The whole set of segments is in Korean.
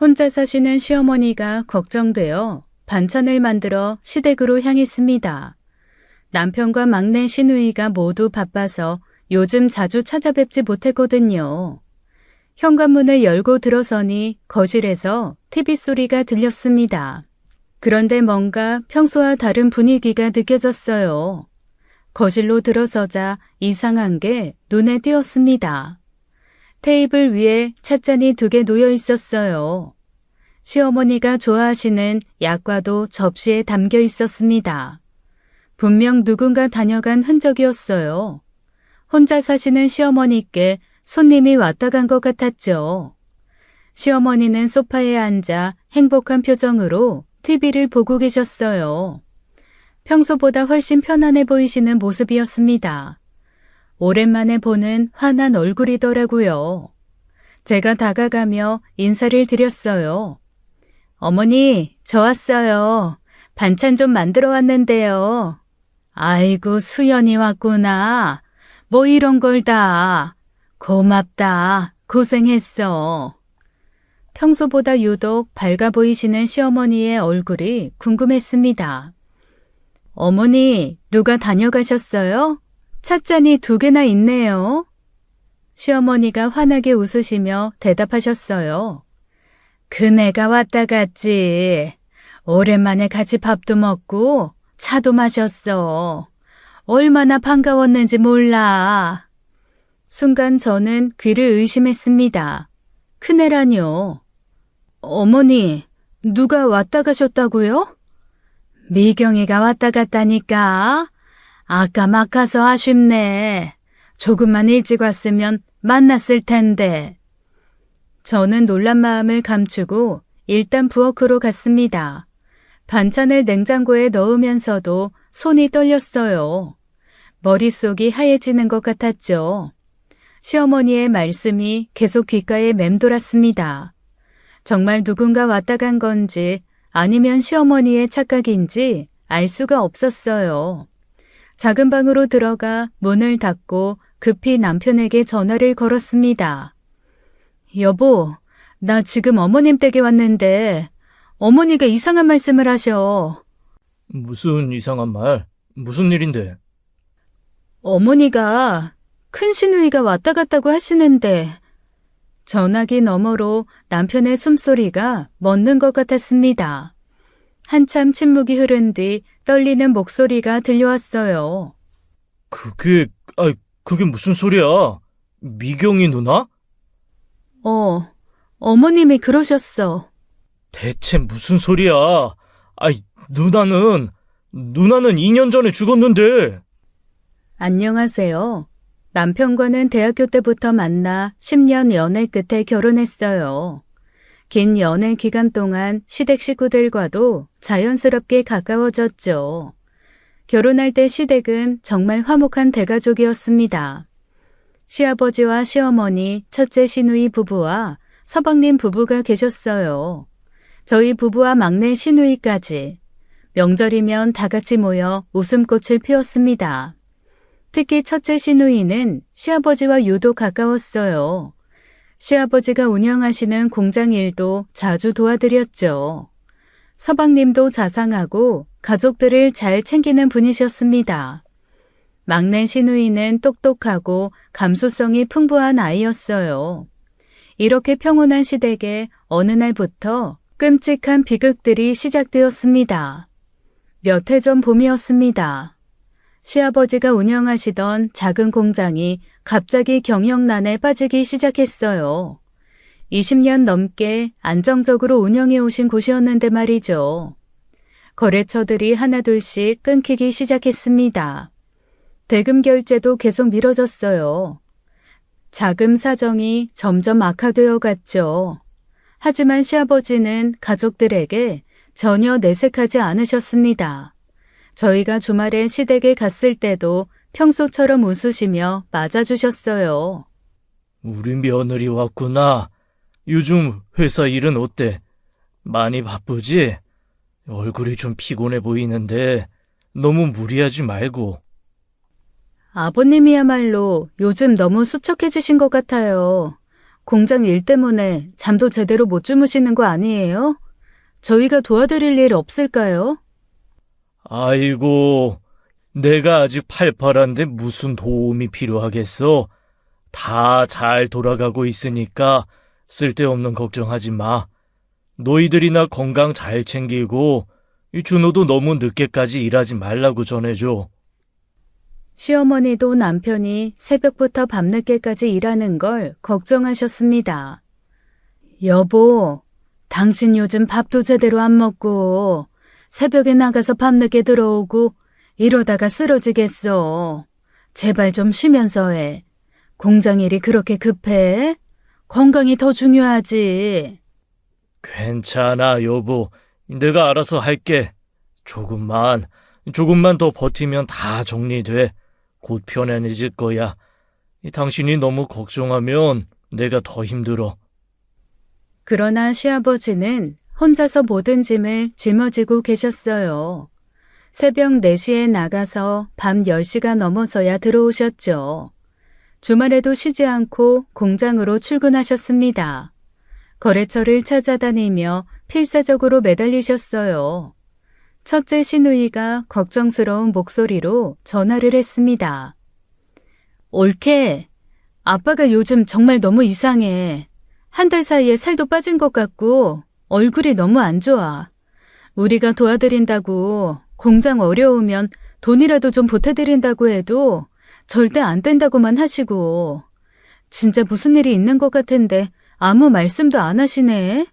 혼자 사시는 시어머니가 걱정되어 반찬을 만들어 시댁으로 향했습니다. 남편과 막내 시누이가 모두 바빠서 요즘 자주 찾아뵙지 못했거든요. 현관문을 열고 들어서니 거실에서 TV 소리가 들렸습니다. 그런데 뭔가 평소와 다른 분위기가 느껴졌어요. 거실로 들어서자 이상한 게 눈에 띄었습니다. 테이블 위에 찻잔이 2개 놓여 있었어요. 시어머니가 좋아하시는 약과도 접시에 담겨 있었습니다. 분명 누군가 다녀간 흔적이었어요. 혼자 사시는 시어머니께 손님이 왔다 간 것 같았죠. 시어머니는 소파에 앉아 행복한 표정으로 TV를 보고 계셨어요. 평소보다 훨씬 편안해 보이시는 모습이었습니다. 오랜만에 보는 환한 얼굴이더라고요. 제가 다가가며 인사를 드렸어요. 어머니, 저 왔어요. 반찬 좀 만들어 왔는데요. 아이고, 수연이 왔구나. 뭐 이런 걸 다. 고맙다. 고생했어. 평소보다 유독 밝아 보이시는 시어머니의 얼굴이 궁금했습니다. 어머니, 누가 다녀가셨어요? 찻잔이 2개나 있네요. 시어머니가 환하게 웃으시며 대답하셨어요. 그네가 왔다 갔지. 오랜만에 같이 밥도 먹고 차도 마셨어. 얼마나 반가웠는지 몰라. 순간 저는 귀를 의심했습니다. 큰애라뇨. 어머니, 누가 왔다 가셨다고요? 미경이가 왔다 갔다니까. 아까 막 가서 아쉽네. 조금만 일찍 왔으면 만났을 텐데. 저는 놀란 마음을 감추고 일단 부엌으로 갔습니다. 반찬을 냉장고에 넣으면서도 손이 떨렸어요. 머릿속이 하얘지는 것 같았죠. 시어머니의 말씀이 계속 귓가에 맴돌았습니다. 정말 누군가 왔다 간 건지 아니면 시어머니의 착각인지 알 수가 없었어요. 작은 방으로 들어가 문을 닫고 급히 남편에게 전화를 걸었습니다. 여보, 나 지금 어머님 댁에 왔는데 어머니가 이상한 말씀을 하셔. 무슨 이상한 말? 무슨 일인데? 어머니가 큰 시누이가 왔다 갔다고 하시는데 전화기 너머로 남편의 숨소리가 멎는 것 같았습니다. 한참 침묵이 흐른 뒤 떨리는 목소리가 들려왔어요. 그게 무슨 소리야? 미경이 누나? 어머님이 그러셨어. 대체 무슨 소리야? 누나는 2년 전에 죽었는데. 안녕하세요. 남편과는 대학교 때부터 만나 10년 연애 끝에 결혼했어요. 긴 연애 기간 동안 시댁 식구들과도 자연스럽게 가까워졌죠. 결혼할 때 시댁은 정말 화목한 대가족이었습니다. 시아버지와 시어머니, 첫째 시누이 부부와 서방님 부부가 계셨어요. 저희 부부와 막내 시누이까지. 명절이면 다 같이 모여 웃음꽃을 피웠습니다. 특히 첫째 시누이는 시아버지와 유독 가까웠어요. 시아버지가 운영하시는 공장 일도 자주 도와드렸죠. 서방님도 자상하고 가족들을 잘 챙기는 분이셨습니다. 막내 시누이는 똑똑하고 감수성이 풍부한 아이였어요. 이렇게 평온한 시댁에 어느 날부터 끔찍한 비극들이 시작되었습니다. 몇 해 전 봄이었습니다. 시아버지가 운영하시던 작은 공장이 갑자기 경영난에 빠지기 시작했어요. 20년 넘게 안정적으로 운영해 오신 곳이었는데 말이죠. 거래처들이 하나둘씩 끊기기 시작했습니다. 대금 결제도 계속 미뤄졌어요. 자금 사정이 점점 악화되어 갔죠. 하지만 시아버지는 가족들에게 전혀 내색하지 않으셨습니다. 저희가 주말에 시댁에 갔을 때도 평소처럼 웃으시며 맞아주셨어요. 우리 며느리 왔구나. 요즘 회사 일은 어때? 많이 바쁘지? 얼굴이 좀 피곤해 보이는데 너무 무리하지 말고. 아버님이야말로 요즘 너무 수척해지신 것 같아요. 공장 일 때문에 잠도 제대로 못 주무시는 거 아니에요? 저희가 도와드릴 일 없을까요? 아이고, 내가 아직 팔팔한데 무슨 도움이 필요하겠어? 다 잘 돌아가고 있으니까 쓸데없는 걱정하지 마. 너희들이나 건강 잘 챙기고 이 준호도 너무 늦게까지 일하지 말라고 전해줘. 시어머니도 남편이 새벽부터 밤늦게까지 일하는 걸 걱정하셨습니다. 여보, 당신 요즘 밥도 제대로 안 먹고 새벽에 나가서 밤늦게 들어오고 이러다가 쓰러지겠어. 제발 좀 쉬면서 해. 공장 일이 그렇게 급해? 건강이 더 중요하지. 괜찮아, 여보. 내가 알아서 할게. 조금만 더 버티면 다 정리돼. 곧 편안해질 거야. 당신이 너무 걱정하면 내가 더 힘들어. 그러나 시아버지는 혼자서 모든 짐을 짊어지고 계셨어요. 새벽 4시에 나가서 밤 10시가 넘어서야 들어오셨죠. 주말에도 쉬지 않고 공장으로 출근하셨습니다. 거래처를 찾아다니며 필사적으로 매달리셨어요. 첫째 시누이가 걱정스러운 목소리로 전화를 했습니다. 올케, 아빠가 요즘 정말 너무 이상해. 한 달 사이에 살도 빠진 것 같고 얼굴이 너무 안 좋아. 우리가 도와드린다고 공장 어려우면 돈이라도 좀 보태드린다고 해도 절대 안 된다고만 하시고 진짜 무슨 일이 있는 것 같은데 아무 말씀도 안 하시네.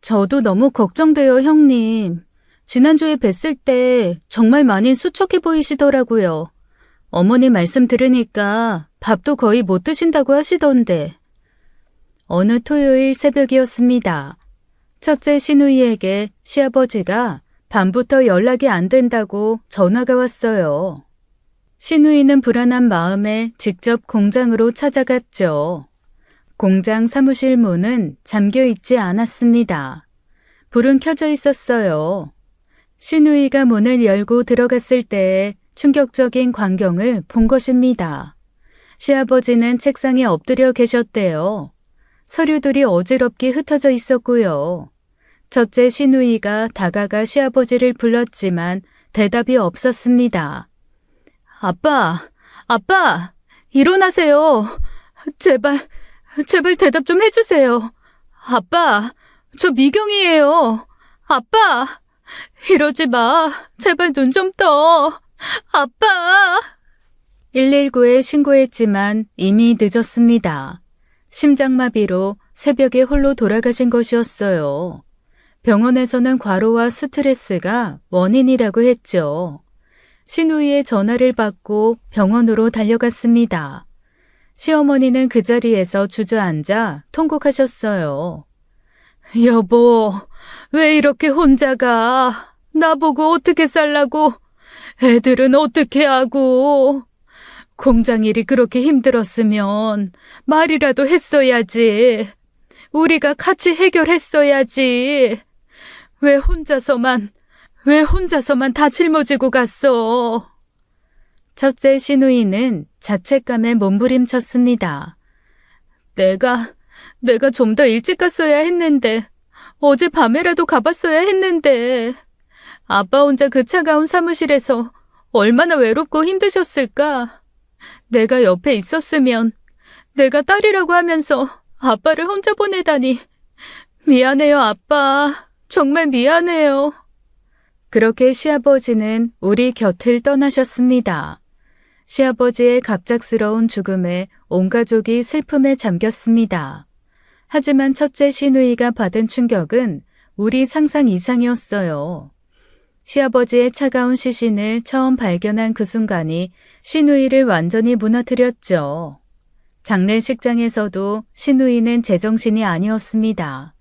저도 너무 걱정돼요, 형님. 지난주에 뵀을 때 정말 많이 수척해 보이시더라고요. 어머니 말씀 들으니까 밥도 거의 못 드신다고 하시던데. 어느 토요일 새벽이었습니다. 첫째 시누이에게 시아버지가 밤부터 연락이 안 된다고 전화가 왔어요. 시누이는 불안한 마음에 직접 공장으로 찾아갔죠. 공장 사무실 문은 잠겨 있지 않았습니다. 불은 켜져 있었어요. 시누이가 문을 열고 들어갔을 때 충격적인 광경을 본 것입니다. 시아버지는 책상에 엎드려 계셨대요. 서류들이 어지럽게 흩어져 있었고요. 첫째 시누이가 다가가 시아버지를 불렀지만 대답이 없었습니다. 아빠, 일어나세요. 제발 대답 좀 해주세요. 아빠, 저 미경이에요. 아빠, 이러지 마. 제발 눈 좀 떠. 아빠. 119에 신고했지만 이미 늦었습니다. 심장마비로 새벽에 홀로 돌아가신 것이었어요. 병원에서는 과로와 스트레스가 원인이라고 했죠. 시누이의 전화를 받고 병원으로 달려갔습니다. 시어머니는 그 자리에서 주저앉아 통곡하셨어요. 여보, 왜 이렇게 혼자 가? 나보고 어떻게 살라고? 애들은 어떻게 하고? 공장 일이 그렇게 힘들었으면 말이라도 했어야지. 우리가 같이 해결했어야지. 왜 혼자서만 다 짊어지고 갔어? 첫째 시누이는 자책감에 몸부림쳤습니다. 내가 좀 더 일찍 갔어야 했는데, 어젯밤에라도 가봤어야 했는데, 아빠 혼자 그 차가운 사무실에서 얼마나 외롭고 힘드셨을까? 내가 옆에 있었으면 내가 딸이라고 하면서 아빠를 혼자 보내다니. 미안해요, 아빠. 정말 미안해요. 그렇게 시아버지는 우리 곁을 떠나셨습니다. 시아버지의 갑작스러운 죽음에 온 가족이 슬픔에 잠겼습니다. 하지만 첫째 시누이가 받은 충격은 우리 상상 이상이었어요. 시아버지의 차가운 시신을 처음 발견한 그 순간이 시누이를 완전히 무너뜨렸죠. 장례식장에서도 시누이는 제정신이 아니었습니다.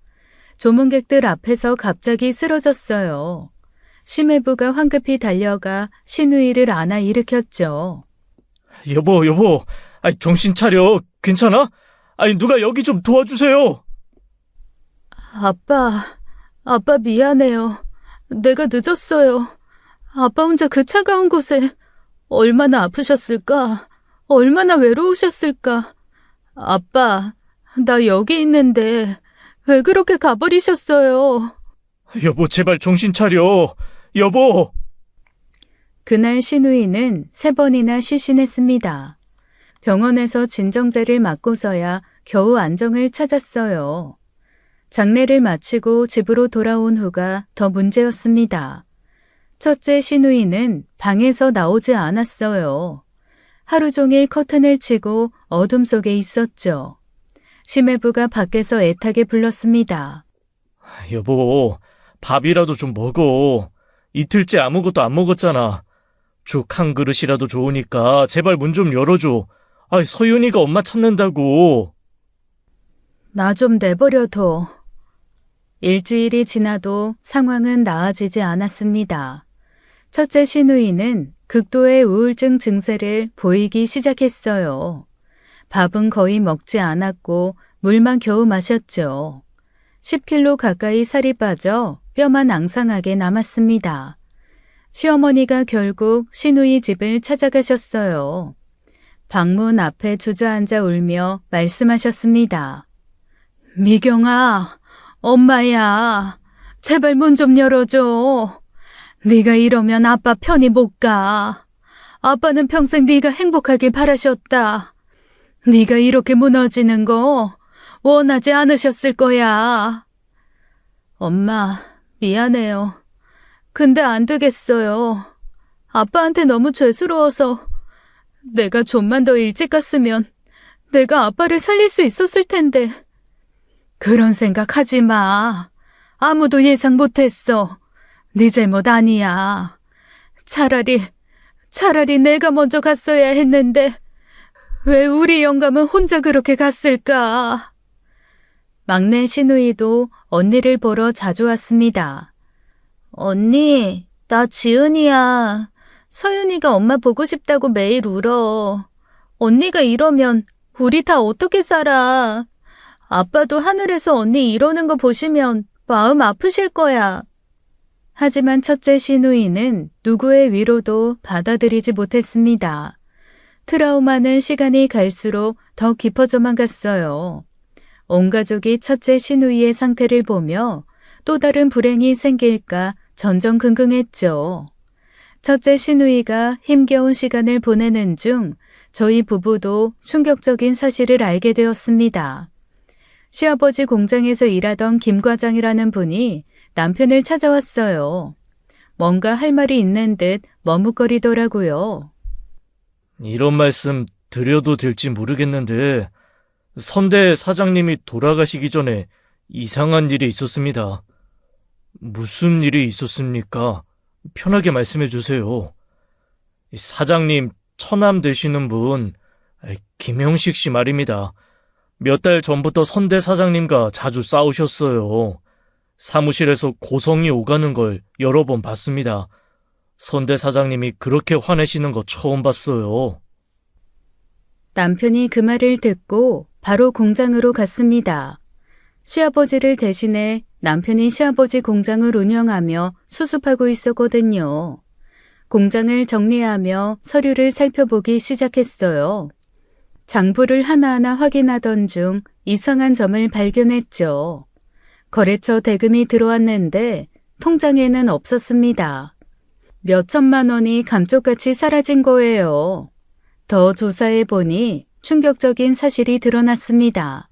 조문객들 앞에서 갑자기 쓰러졌어요. 심해부가 황급히 달려가 시누이를 안아 일으켰죠. 여보, 정신 차려. 괜찮아? 누가 여기 좀 도와주세요. 아빠 미안해요. 내가 늦었어요. 아빠 혼자 그 차가운 곳에 얼마나 아프셨을까? 얼마나 외로우셨을까? 아빠, 나 여기 있는데 왜 그렇게 가버리셨어요? 여보, 제발 정신 차려. 여보! 그날 신우이는 3번이나 시신했습니다. 병원에서 진정제를 맞고서야 겨우 안정을 찾았어요. 장례를 마치고 집으로 돌아온 후가 더 문제였습니다. 첫째 신우이는 방에서 나오지 않았어요. 하루 종일 커튼을 치고 어둠 속에 있었죠. 심해부가 밖에서 애타게 불렀습니다. 여보, 밥이라도 좀 먹어. 이틀째 아무것도 안 먹었잖아. 죽 한 그릇이라도 좋으니까 제발 문 좀 열어줘. 서윤이가 엄마 찾는다고. 나 좀 내버려둬. 일주일이 지나도 상황은 나아지지 않았습니다. 첫째 신우이는 극도의 우울증 증세를 보이기 시작했어요. 밥은 거의 먹지 않았고 물만 겨우 마셨죠. 10kg 가까이 살이 빠져 뼈만 앙상하게 남았습니다. 시어머니가 결국 신우이 집을 찾아가셨어요. 방문 앞에 주저앉아 울며 말씀하셨습니다. 미경아, 엄마야, 제발 문 좀 열어줘. 네가 이러면 아빠 편히 못 가. 아빠는 평생 네가 행복하길 바라셨다. 네가 이렇게 무너지는 거 원하지 않으셨을 거야. 엄마, 미안해요. 근데 안 되겠어요. 아빠한테 너무 죄스러워서 내가 좀만 더 일찍 갔으면 내가 아빠를 살릴 수 있었을 텐데. 그런 생각 하지 마. 아무도 예상 못했어. 네 잘못 아니야. 차라리 내가 먼저 갔어야 했는데 왜 우리 영감은 혼자 그렇게 갔을까? 막내 신우이도 언니를 보러 자주 왔습니다. 언니, 나 지은이야. 서윤이가 엄마 보고 싶다고 매일 울어. 언니가 이러면 우리 다 어떻게 살아? 아빠도 하늘에서 언니 이러는 거 보시면 마음 아프실 거야. 하지만 첫째 신우이는 누구의 위로도 받아들이지 못했습니다. 트라우마는 시간이 갈수록 더 깊어져만 갔어요. 온 가족이 첫째 신우이의 상태를 보며 또 다른 불행이 생길까 전전긍긍했죠. 첫째 신우이가 힘겨운 시간을 보내는 중 저희 부부도 충격적인 사실을 알게 되었습니다. 시아버지 공장에서 일하던 김 과장이라는 분이 남편을 찾아왔어요. 뭔가 할 말이 있는 듯 머뭇거리더라고요. 이런 말씀 드려도 될지 모르겠는데 선대 사장님이 돌아가시기 전에 이상한 일이 있었습니다. 무슨 일이 있었습니까? 편하게 말씀해 주세요. 사장님 처남 되시는 분 김형식 씨 말입니다. 몇 달 전부터 선대 사장님과 자주 싸우셨어요. 사무실에서 고성이 오가는 걸 여러 번 봤습니다. 선대 사장님이 그렇게 화내시는 거 처음 봤어요. 남편이 그 말을 듣고 바로 공장으로 갔습니다. 시아버지를 대신해 남편이 시아버지 공장을 운영하며 수습하고 있었거든요. 공장을 정리하며 서류를 살펴보기 시작했어요. 장부를 하나하나 확인하던 중 이상한 점을 발견했죠. 거래처 대금이 들어왔는데 통장에는 없었습니다. 몇 천만 원이 감쪽같이 사라진 거예요. 더 조사해 보니 충격적인 사실이 드러났습니다.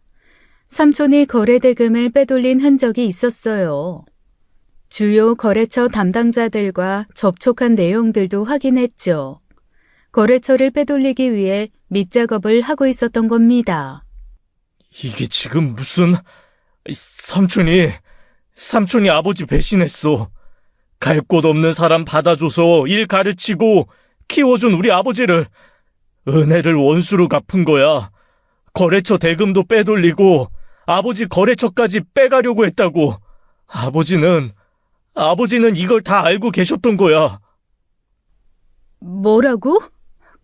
삼촌이 거래 대금을 빼돌린 흔적이 있었어요. 주요 거래처 담당자들과 접촉한 내용들도 확인했죠. 거래처를 빼돌리기 위해 밑작업을 하고 있었던 겁니다. 이게 지금 무슨... 삼촌이 아버지 배신했어. 갈 곳 없는 사람 받아줘서 일 가르치고 키워준 우리 아버지를 은혜를 원수로 갚은 거야. 거래처 대금도 빼돌리고 아버지 거래처까지 빼가려고 했다고. 아버지는 이걸 다 알고 계셨던 거야. 뭐라고?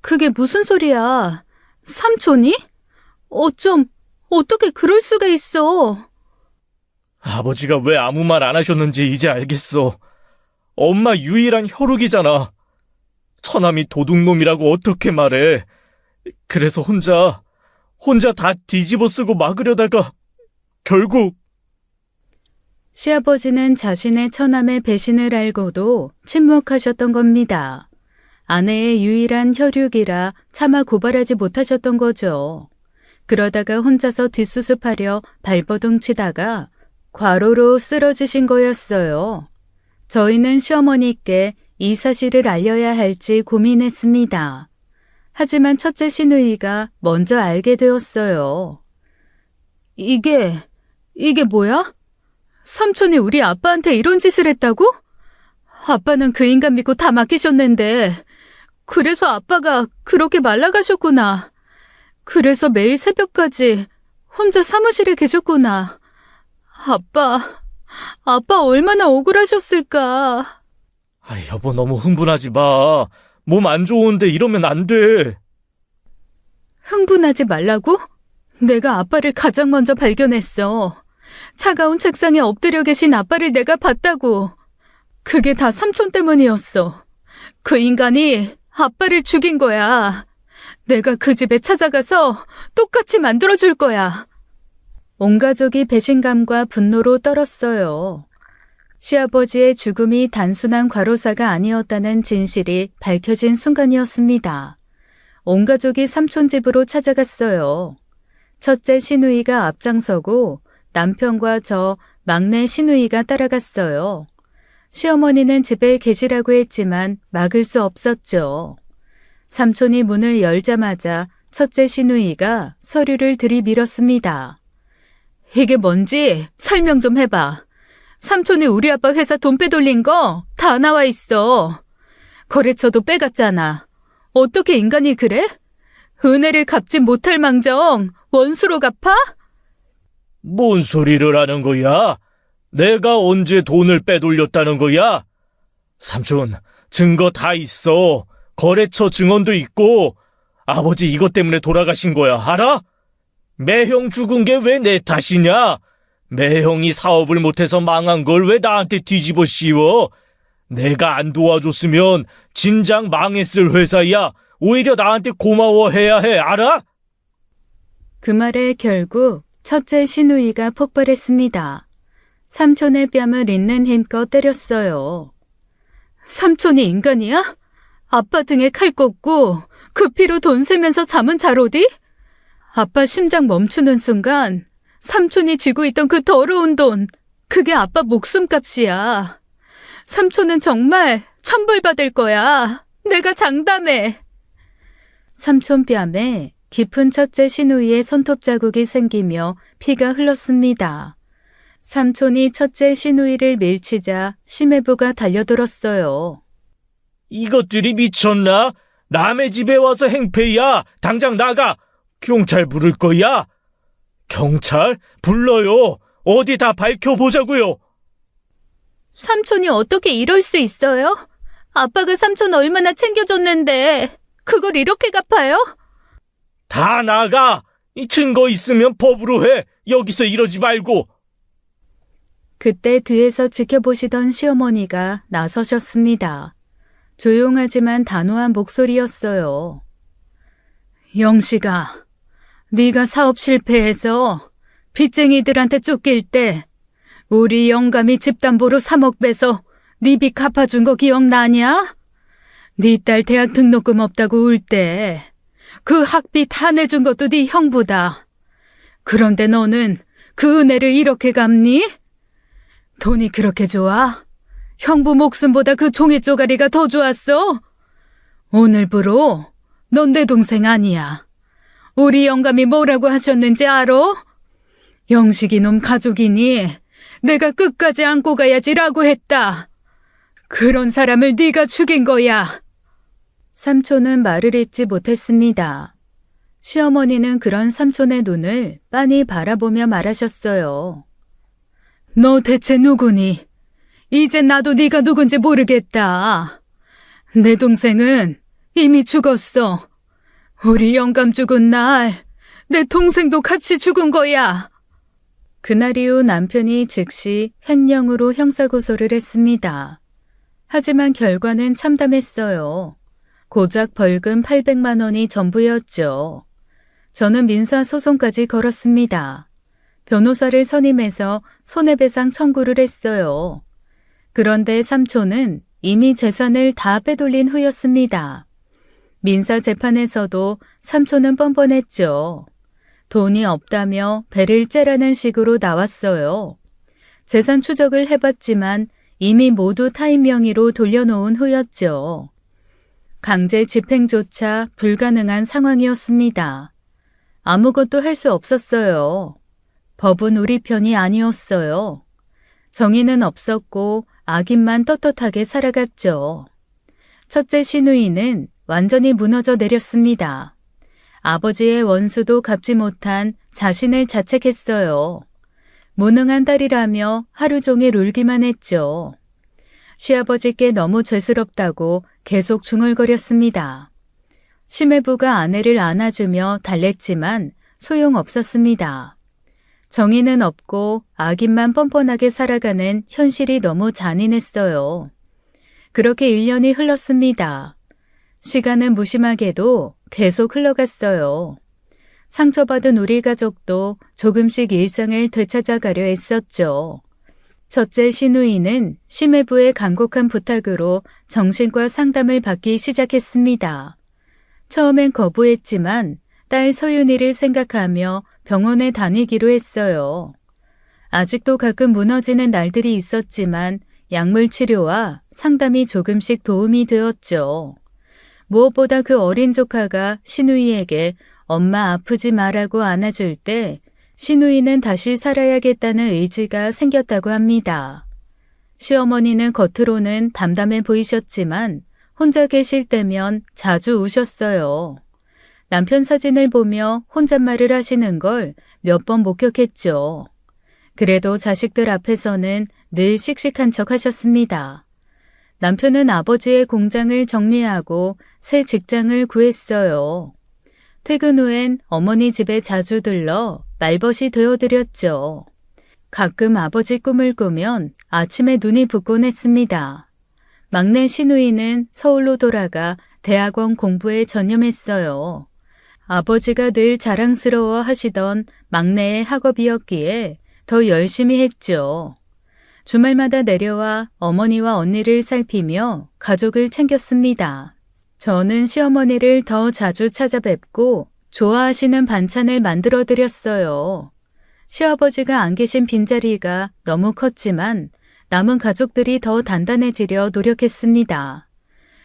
그게 무슨 소리야? 삼촌이? 어떻게 그럴 수가 있어? 아버지가 왜 아무 말 안 하셨는지 이제 알겠어. 엄마 유일한 혈육이잖아. 처남이 도둑놈이라고 어떻게 말해. 그래서 혼자 혼자 다 뒤집어 쓰고 막으려다가 결국 시아버지는 자신의 처남의 배신을 알고도 침묵하셨던 겁니다. 아내의 유일한 혈육이라 차마 고발하지 못하셨던 거죠. 그러다가 혼자서 뒷수습하려 발버둥 치다가 과로로 쓰러지신 거였어요. 저희는 시어머니께 이 사실을 알려야 할지 고민했습니다. 하지만 첫째 시누이가 먼저 알게 되었어요. 이게 뭐야? 삼촌이 우리 아빠한테 이런 짓을 했다고? 아빠는 그 인간 믿고 다 맡기셨는데 그래서 아빠가 그렇게 말라가셨구나. 그래서 매일 새벽까지 혼자 사무실에 계셨구나. 아빠 얼마나 억울하셨을까. 여보 너무 흥분하지 마. 몸 안 좋은데 이러면 안 돼. 흥분하지 말라고? 내가 아빠를 가장 먼저 발견했어. 차가운 책상에 엎드려 계신 아빠를 내가 봤다고. 그게 다 삼촌 때문이었어. 그 인간이 아빠를 죽인 거야. 내가 그 집에 찾아가서 똑같이 만들어줄 거야. 온 가족이 배신감과 분노로 떨었어요. 시아버지의 죽음이 단순한 과로사가 아니었다는 진실이 밝혀진 순간이었습니다. 온 가족이 삼촌 집으로 찾아갔어요. 첫째 시누이가 앞장서고 남편과 저 막내 시누이가 따라갔어요. 시어머니는 집에 계시라고 했지만 막을 수 없었죠. 삼촌이 문을 열자마자 첫째 시누이가 서류를 들이밀었습니다. 이게 뭔지 설명 좀 해봐. 삼촌이 우리 아빠 회사 돈 빼돌린 거 다 나와 있어. 거래처도 빼갔잖아. 어떻게 인간이 그래? 은혜를 갚지 못할 망정 원수로 갚아? 뭔 소리를 하는 거야? 내가 언제 돈을 빼돌렸다는 거야? 삼촌, 증거 다 있어. 거래처 증언도 있고 아버지 이것 때문에 돌아가신 거야. 알아? 매형 죽은 게 왜 내 탓이냐? 매형이 사업을 못해서 망한 걸 왜 나한테 뒤집어 씌워? 내가 안 도와줬으면 진작 망했을 회사야. 오히려 나한테 고마워해야 해. 알아? 그 말에 결국 첫째 시누이가 폭발했습니다. 삼촌의 뺨을 있는 힘껏 때렸어요. 삼촌이 인간이야? 아빠 등에 칼 꽂고 그 피로 돈 세면서 잠은 잘 오디? 아빠 심장 멈추는 순간 삼촌이 쥐고 있던 그 더러운 돈, 그게 아빠 목숨값이야. 삼촌은 정말 천벌받을 거야. 내가 장담해. 삼촌 뺨에 깊은 첫째 시누이의 손톱 자국이 생기며 피가 흘렀습니다. 삼촌이 첫째 시누이를 밀치자 심해부가 달려들었어요. 이것들이 미쳤나? 남의 집에 와서 행패야. 당장 나가. 경찰 부를 거야. 경찰? 불러요. 어디 다 밝혀보자고요. 삼촌이 어떻게 이럴 수 있어요? 아빠가 삼촌 얼마나 챙겨줬는데 그걸 이렇게 갚아요? 다 나가. 이 증거 있으면 법으로 해. 여기서 이러지 말고. 그때 뒤에서 지켜보시던 시어머니가 나서셨습니다. 조용하지만 단호한 목소리였어요. 영식아, 네가 사업 실패해서 빚쟁이들한테 쫓길 때 우리 영감이 집담보로 3억 빼서 네 빚 갚아준 거 기억나냐? 네 딸 대학 등록금 없다고 울 때 그 학비 다 내준 것도 네 형부다. 그런데 너는 그 은혜를 이렇게 갚니? 돈이 그렇게 좋아? 형부 목숨보다 그 종이 쪼가리가 더 좋았어? 오늘부로 넌 내 동생 아니야. 우리 영감이 뭐라고 하셨는지 알아? 영식이 놈 가족이니 내가 끝까지 안고 가야지라고 했다. 그런 사람을 네가 죽인 거야. 삼촌은 말을 잇지 못했습니다. 시어머니는 그런 삼촌의 눈을 빤히 바라보며 말하셨어요. 너 대체 누구니? 이제 나도 네가 누군지 모르겠다. 내 동생은 이미 죽었어. 우리 영감 죽은 날 내 동생도 같이 죽은 거야. 그날 이후 남편이 즉시 횡령으로 형사고소를 했습니다. 하지만 결과는 참담했어요. 고작 벌금 800만 원이 전부였죠. 저는 민사소송까지 걸었습니다. 변호사를 선임해서 손해배상 청구를 했어요. 그런데 삼촌은 이미 재산을 다 빼돌린 후였습니다. 민사재판에서도 삼촌은 뻔뻔했죠. 돈이 없다며 배를 째라는 식으로 나왔어요. 재산 추적을 해봤지만 이미 모두 타인 명의로 돌려놓은 후였죠. 강제 집행조차 불가능한 상황이었습니다. 아무것도 할 수 없었어요. 법은 우리 편이 아니었어요. 정의는 없었고 악인만 떳떳하게 살아갔죠. 첫째 시누이는 완전히 무너져 내렸습니다. 아버지의 원수도 갚지 못한 자신을 자책했어요. 무능한 딸이라며 하루 종일 울기만 했죠. 시아버지께 너무 죄스럽다고 계속 중얼거렸습니다. 심해부가 아내를 안아주며 달랬지만 소용없었습니다. 정의는 없고 악인만 뻔뻔하게 살아가는 현실이 너무 잔인했어요. 그렇게 1년이 흘렀습니다. 시간은 무심하게도 계속 흘러갔어요. 상처받은 우리 가족도 조금씩 일상을 되찾아가려 했었죠. 첫째 시누이는 심해부의 간곡한 부탁으로 정신과 상담을 받기 시작했습니다. 처음엔 거부했지만 딸 서윤이를 생각하며 병원에 다니기로 했어요. 아직도 가끔 무너지는 날들이 있었지만 약물 치료와 상담이 조금씩 도움이 되었죠. 무엇보다 그 어린 조카가 시누이에게 엄마 아프지 마라고 안아줄 때 시누이는 다시 살아야겠다는 의지가 생겼다고 합니다. 시어머니는 겉으로는 담담해 보이셨지만 혼자 계실 때면 자주 우셨어요. 남편 사진을 보며 혼잣말을 하시는 걸 몇 번 목격했죠. 그래도 자식들 앞에서는 늘 씩씩한 척 하셨습니다. 남편은 아버지의 공장을 정리하고 새 직장을 구했어요. 퇴근 후엔 어머니 집에 자주 들러 말벗이 되어드렸죠. 가끔 아버지 꿈을 꾸면 아침에 눈이 붓곤 했습니다. 막내 시누이는 서울로 돌아가 대학원 공부에 전념했어요. 아버지가 늘 자랑스러워 하시던 막내의 학업이었기에 더 열심히 했죠. 주말마다 내려와 어머니와 언니를 살피며 가족을 챙겼습니다. 저는 시어머니를 더 자주 찾아뵙고 좋아하시는 반찬을 만들어 드렸어요. 시아버지가 안 계신 빈자리가 너무 컸지만 남은 가족들이 더 단단해지려 노력했습니다.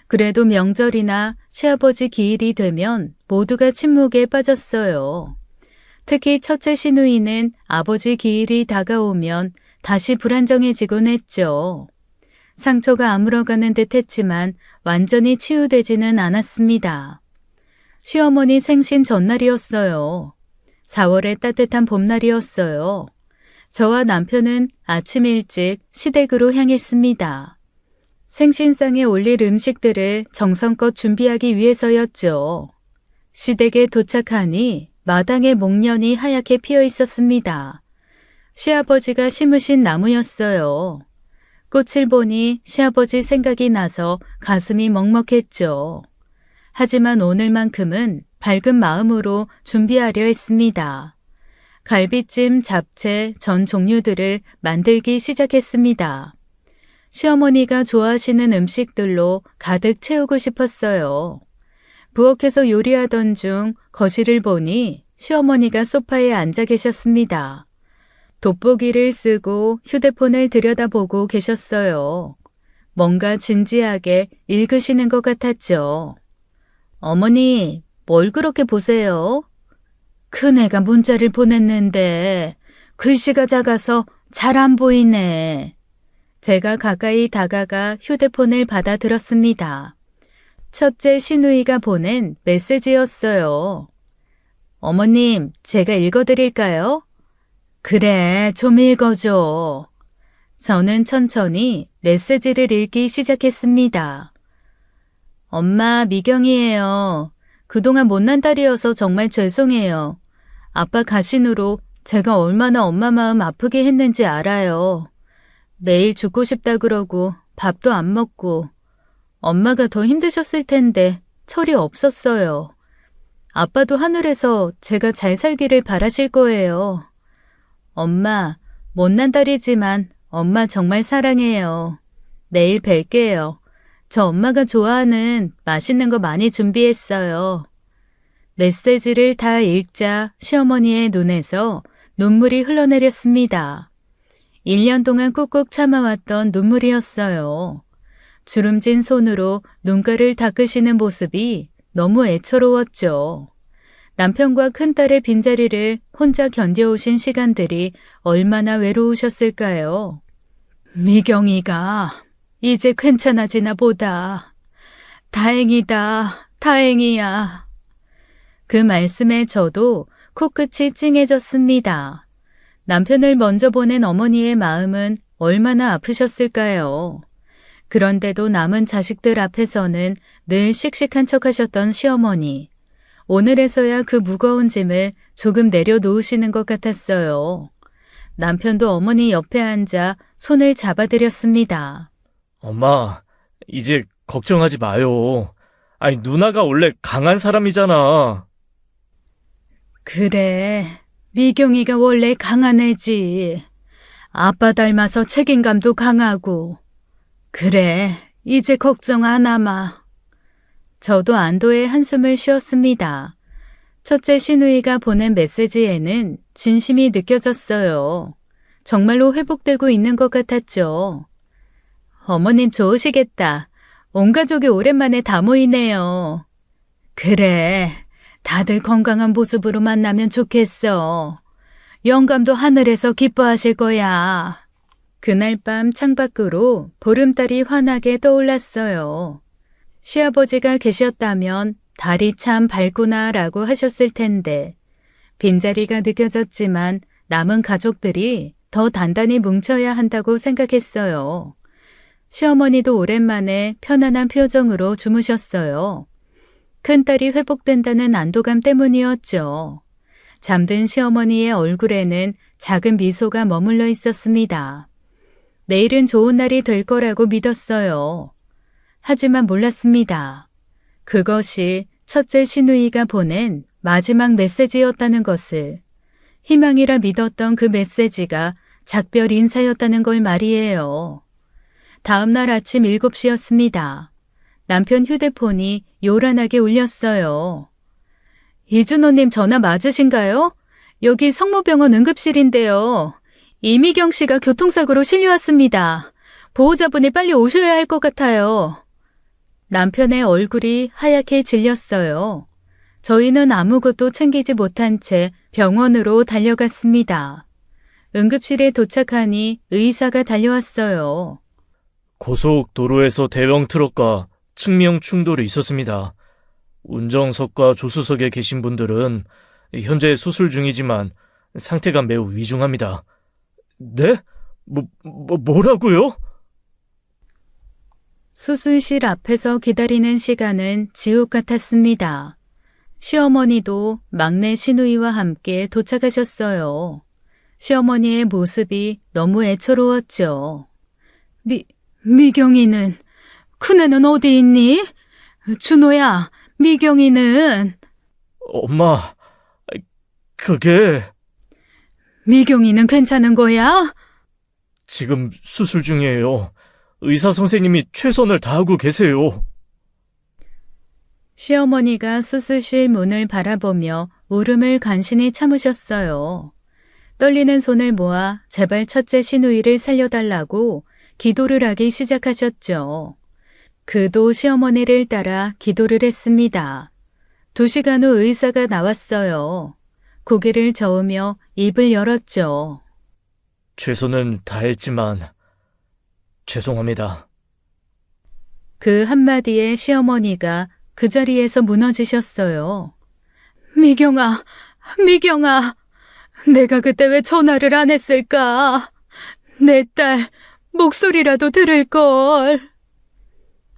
그래도 명절이나 시아버지 기일이 되면 모두가 침묵에 빠졌어요. 특히 첫째 시누이는 아버지 기일이 다가오면 다시 불안정해지곤 했죠. 상처가 아물어가는 듯 했지만 완전히 치유되지는 않았습니다. 시어머니 생신 전날이었어요. 4월의 따뜻한 봄날이었어요. 저와 남편은 아침 일찍 시댁으로 향했습니다. 생신상에 올릴 음식들을 정성껏 준비하기 위해서였죠. 시댁에 도착하니 마당에 목련이 하얗게 피어 있었습니다. 시아버지가 심으신 나무였어요. 꽃을 보니 시아버지 생각이 나서 가슴이 먹먹했죠. 하지만 오늘만큼은 밝은 마음으로 준비하려 했습니다. 갈비찜, 잡채, 전 종류들을 만들기 시작했습니다. 시어머니가 좋아하시는 음식들로 가득 채우고 싶었어요. 부엌에서 요리하던 중 거실을 보니 시어머니가 소파에 앉아 계셨습니다. 돋보기를 쓰고 휴대폰을 들여다보고 계셨어요. 뭔가 진지하게 읽으시는 것 같았죠. 어머니, 뭘 그렇게 보세요? 큰애가 문자를 보냈는데 글씨가 작아서 잘 안 보이네. 제가 가까이 다가가 휴대폰을 받아 들었습니다. 첫째 시누이가 보낸 메시지였어요. 어머님, 제가 읽어드릴까요? 그래, 좀 읽어줘. 저는 천천히 메시지를 읽기 시작했습니다. 엄마, 미경이에요. 그동안 못난 딸이어서 정말 죄송해요. 아빠 가신 후로 제가 얼마나 엄마 마음 아프게 했는지 알아요. 매일 죽고 싶다 그러고 밥도 안 먹고 엄마가 더 힘드셨을 텐데 철이 없었어요. 아빠도 하늘에서 제가 잘 살기를 바라실 거예요. 엄마, 못난 딸이지만 엄마 정말 사랑해요. 내일 뵐게요. 저 엄마가 좋아하는 맛있는 거 많이 준비했어요. 메시지를 다 읽자 시어머니의 눈에서 눈물이 흘러내렸습니다. 1년 동안 꾹꾹 참아왔던 눈물이었어요. 주름진 손으로 눈가를 닦으시는 모습이 너무 애처로웠죠. 남편과 큰딸의 빈자리를 혼자 견뎌오신 시간들이 얼마나 외로우셨을까요? 미경이가 이제 괜찮아지나 보다. 다행이다, 다행이야. 그 말씀에 저도 코끝이 찡해졌습니다. 남편을 먼저 보낸 어머니의 마음은 얼마나 아프셨을까요? 그런데도 남은 자식들 앞에서는 늘 씩씩한 척하셨던 시어머니. 오늘에서야 그 무거운 짐을 조금 내려놓으시는 것 같았어요. 남편도 어머니 옆에 앉아 손을 잡아드렸습니다. 엄마, 이제 걱정하지 마요. 아니, 누나가 원래 강한 사람이잖아. 그래, 미경이가 원래 강한 애지. 아빠 닮아서 책임감도 강하고. 그래, 이제 걱정 안 하마. 저도 안도의 한숨을 쉬었습니다. 첫째 시누이가 보낸 메시지에는 진심이 느껴졌어요. 정말로 회복되고 있는 것 같았죠. 어머님 좋으시겠다. 온 가족이 오랜만에 다 모이네요. 그래, 다들 건강한 모습으로 만나면 좋겠어. 영감도 하늘에서 기뻐하실 거야. 그날 밤 창밖으로 보름달이 환하게 떠올랐어요. 시아버지가 계셨다면 달이 참 밝구나 라고 하셨을 텐데 빈자리가 느껴졌지만 남은 가족들이 더 단단히 뭉쳐야 한다고 생각했어요. 시어머니도 오랜만에 편안한 표정으로 주무셨어요. 큰딸이 회복된다는 안도감 때문이었죠. 잠든 시어머니의 얼굴에는 작은 미소가 머물러 있었습니다. 내일은 좋은 날이 될 거라고 믿었어요. 하지만 몰랐습니다. 그것이 첫째 시누이가 보낸 마지막 메시지였다는 것을. 희망이라 믿었던 그 메시지가 작별 인사였다는 걸 말이에요. 다음 날 아침 7시였습니다. 남편 휴대폰이 요란하게 울렸어요. 이준호님 전화 맞으신가요? 여기 성모병원 응급실인데요. 이미경 씨가 교통사고로 실려왔습니다. 보호자분이 빨리 오셔야 할 것 같아요. 남편의 얼굴이 하얗게 질렸어요. 저희는 아무것도 챙기지 못한 채 병원으로 달려갔습니다. 응급실에 도착하니 의사가 달려왔어요. 고속도로에서 대형 트럭과 측면 충돌이 있었습니다. 운정석과 조수석에 계신 분들은 현재 수술 중이지만 상태가 매우 위중합니다. 네? 뭐라고요? 수술실 앞에서 기다리는 시간은 지옥 같았습니다. 시어머니도 막내 시누이와 함께 도착하셨어요. 시어머니의 모습이 너무 애처로웠죠. 미경이는? 큰애는 어디 있니? 준호야, 미경이는? 엄마, 그게... 미경이는 괜찮은 거야? 지금 수술 중이에요. 의사 선생님이 최선을 다하고 계세요. 시어머니가 수술실 문을 바라보며 울음을 간신히 참으셨어요. 떨리는 손을 모아 제발 첫째 시누이를 살려달라고 기도를 하기 시작하셨죠. 그도 시어머니를 따라 기도를 했습니다. 2시간 후 의사가 나왔어요. 고개를 저으며 입을 열었죠. 최선을 다했지만 죄송합니다. 그 한마디에 시어머니가 그 자리에서 무너지셨어요. 미경아, 미경아, 내가 그때 왜 전화를 안 했을까? 내 딸 목소리라도 들을걸.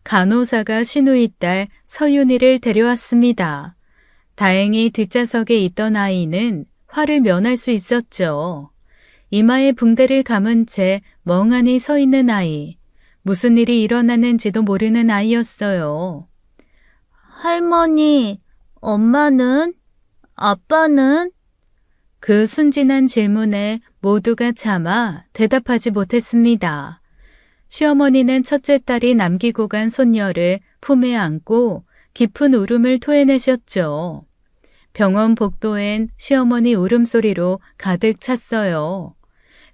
간호사가 시누이 딸 서윤이를 데려왔습니다. 다행히 뒷좌석에 있던 아이는 화를 면할 수 있었죠. 이마에 붕대를 감은 채 멍하니 서 있는 아이. 무슨 일이 일어났는지도 모르는 아이였어요. 할머니, 엄마는? 아빠는? 그 순진한 질문에 모두가 차마 대답하지 못했습니다. 시어머니는 첫째 딸이 남기고 간 손녀를 품에 안고 깊은 울음을 토해내셨죠. 병원 복도엔 시어머니 울음소리로 가득 찼어요.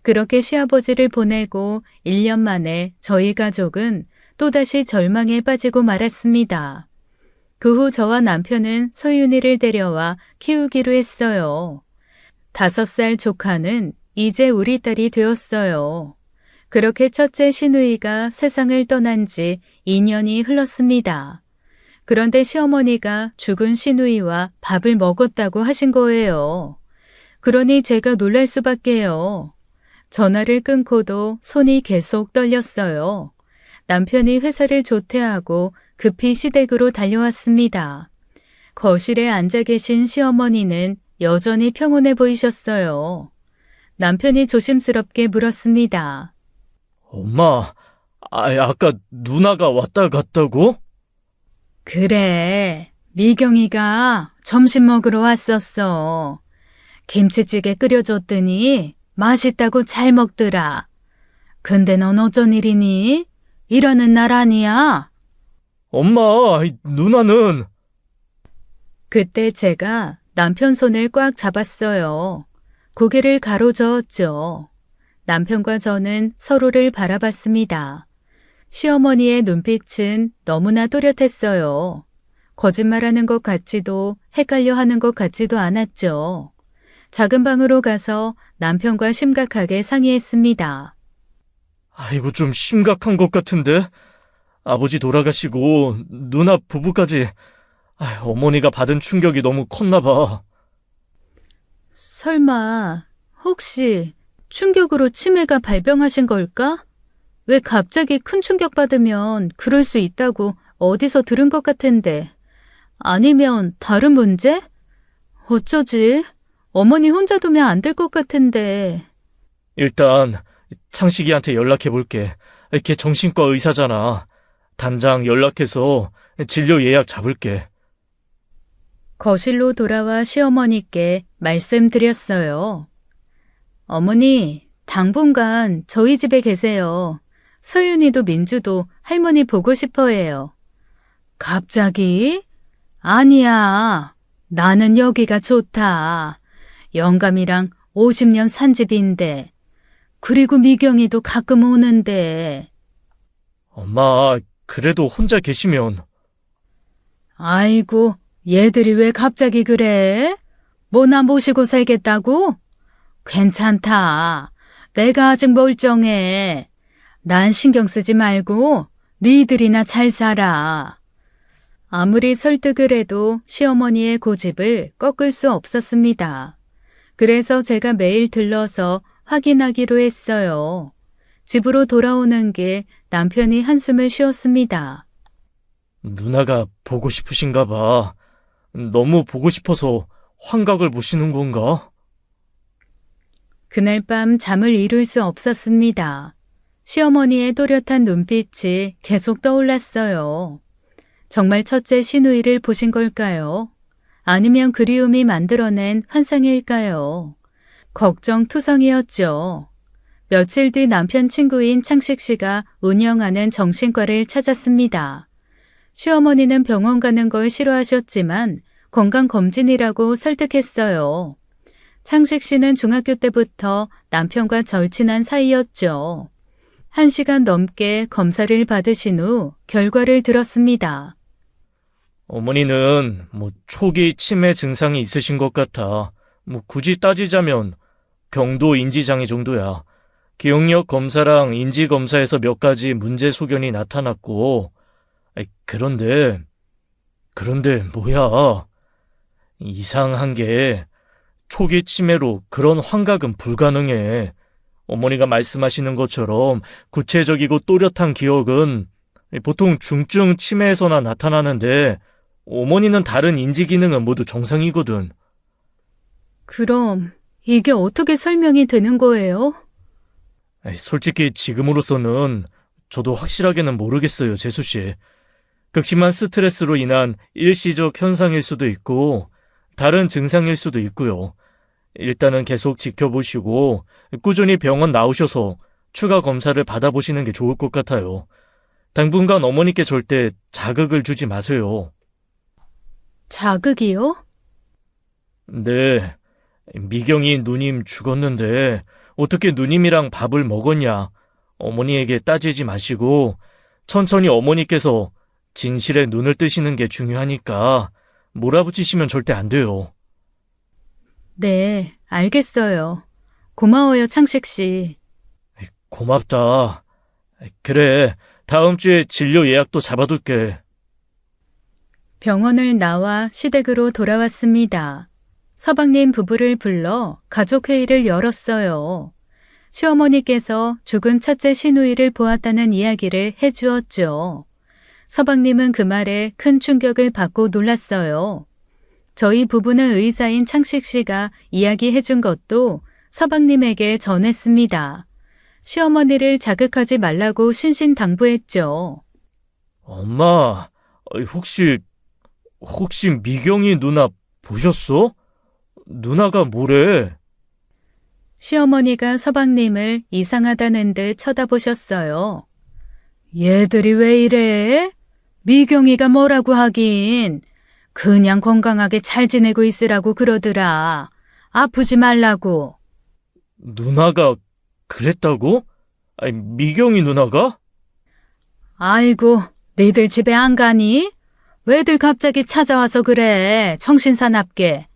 그렇게 시아버지를 보내고 1년 만에 저희 가족은 또다시 절망에 빠지고 말았습니다. 그 후 저와 남편은 소윤이를 데려와 키우기로 했어요. 5살 조카는 이제 우리 딸이 되었어요. 그렇게 첫째 시누이가 세상을 떠난 지 2년이 흘렀습니다. 그런데 시어머니가 죽은 시누이와 밥을 먹었다고 하신 거예요. 그러니 제가 놀랄 수밖에요. 전화를 끊고도 손이 계속 떨렸어요. 남편이 회사를 조퇴하고 급히 시댁으로 달려왔습니다. 거실에 앉아 계신 시어머니는 여전히 평온해 보이셨어요. 남편이 조심스럽게 물었습니다. 엄마, 아까 누나가 왔다 갔다고? 그래, 미경이가 점심 먹으러 왔었어. 김치찌개 끓여줬더니 맛있다고 잘 먹더라. 근데 넌 어쩐 일이니? 이러는 날 아니야? 엄마, 누나는... 그때 제가 남편 손을 꽉 잡았어요. 고개를 가로저었죠. 남편과 저는 서로를 바라봤습니다. 시어머니의 눈빛은 너무나 또렷했어요. 거짓말하는 것 같지도 헷갈려 하는 것 같지도 않았죠. 작은 방으로 가서 남편과 심각하게 상의했습니다. 이거 좀 심각한 것 같은데? 아버지 돌아가시고 누나 부부까지... 어머니가 받은 충격이 너무 컸나 봐. 설마 혹시 충격으로 치매가 발병하신 걸까? 왜 갑자기 큰 충격받으면 그럴 수 있다고 어디서 들은 것 같은데. 아니면 다른 문제? 어쩌지? 어머니 혼자 두면 안 될 것 같은데. 일단 창식이한테 연락해 볼게. 걔 정신과 의사잖아. 당장 연락해서 진료 예약 잡을게. 거실로 돌아와 시어머니께 말씀드렸어요. 어머니, 당분간 저희 집에 계세요. 서윤이도 민주도 할머니 보고 싶어 해요. 갑자기? 아니야. 나는 여기가 좋다. 영감이랑 50년 산 집인데. 그리고 미경이도 가끔 오는데. 엄마, 그래도 혼자 계시면... 아이고, 얘들이 왜 갑자기 그래? 뭐 나 모시고 살겠다고? 괜찮다. 내가 아직 멀쩡해. 난 신경 쓰지 말고 니들이나 잘 살아. 아무리 설득을 해도 시어머니의 고집을 꺾을 수 없었습니다. 그래서 제가 매일 들러서 확인하기로 했어요. 집으로 돌아오는 길 남편이 한숨을 쉬었습니다. 누나가 보고 싶으신가 봐. 너무 보고 싶어서 환각을 보시는 건가? 그날 밤 잠을 이룰 수 없었습니다. 시어머니의 또렷한 눈빛이 계속 떠올랐어요. 정말 첫째 시누이를 보신 걸까요? 아니면 그리움이 만들어낸 환상일까요? 걱정투성이었죠. 며칠 뒤 남편 친구인 창식 씨가 운영하는 정신과를 찾았습니다. 시어머니는 병원 가는 걸 싫어하셨지만 건강검진이라고 설득했어요. 창식 씨는 중학교 때부터 남편과 절친한 사이였죠. 1시간 넘게 검사를 받으신 후 결과를 들었습니다. 어머니는 초기 치매 증상이 있으신 것 같아. 굳이 따지자면 경도 인지장애 정도야. 기억력 검사랑 인지 검사에서 몇 가지 문제 소견이 나타났고, 그런데 뭐야? 이상한 게 초기 치매로 그런 환각은 불가능해. 어머니가 말씀하시는 것처럼 구체적이고 또렷한 기억은 보통 중증 치매에서나 나타나는데 어머니는 다른 인지 기능은 모두 정상이거든. 그럼 이게 어떻게 설명이 되는 거예요? 솔직히 지금으로서는 저도 확실하게는 모르겠어요, 재수 씨. 극심한 스트레스로 인한 일시적 현상일 수도 있고 다른 증상일 수도 있고요. 일단은 계속 지켜보시고 꾸준히 병원 나오셔서 추가 검사를 받아보시는 게 좋을 것 같아요. 당분간 어머니께 절대 자극을 주지 마세요. 자극이요? 네, 미경이 누님 죽었는데 어떻게 누님이랑 밥을 먹었냐? 어머니에게 따지지 마시고 천천히 어머니께서 진실에 눈을 뜨시는 게 중요하니까 몰아붙이시면 절대 안 돼요. 네, 알겠어요. 고마워요, 창식 씨. 고맙다. 그래, 다음 주에 진료 예약도 잡아둘게. 병원을 나와 시댁으로 돌아왔습니다. 서방님 부부를 불러 가족회의를 열었어요. 시어머니께서 죽은 첫째 시누이를 보았다는 이야기를 해주었죠. 서방님은 그 말에 큰 충격을 받고 놀랐어요. 저희 부부는 의사인 창식 씨가 이야기해준 것도 서방님에게 전했습니다. 시어머니를 자극하지 말라고 신신당부했죠. 엄마, 혹시 미경이 누나 보셨어? 누나가 뭐래? 시어머니가 서방님을 이상하다는 듯 쳐다보셨어요. 얘들이 왜 이래? 미경이가 뭐라고 하긴. 그냥 건강하게 잘 지내고 있으라고 그러더라. 아프지 말라고. 누나가 그랬다고? 아니, 미경이 누나가? 아이고, 니들 집에 안 가니? 왜들 갑자기 찾아와서 그래? 정신사납게.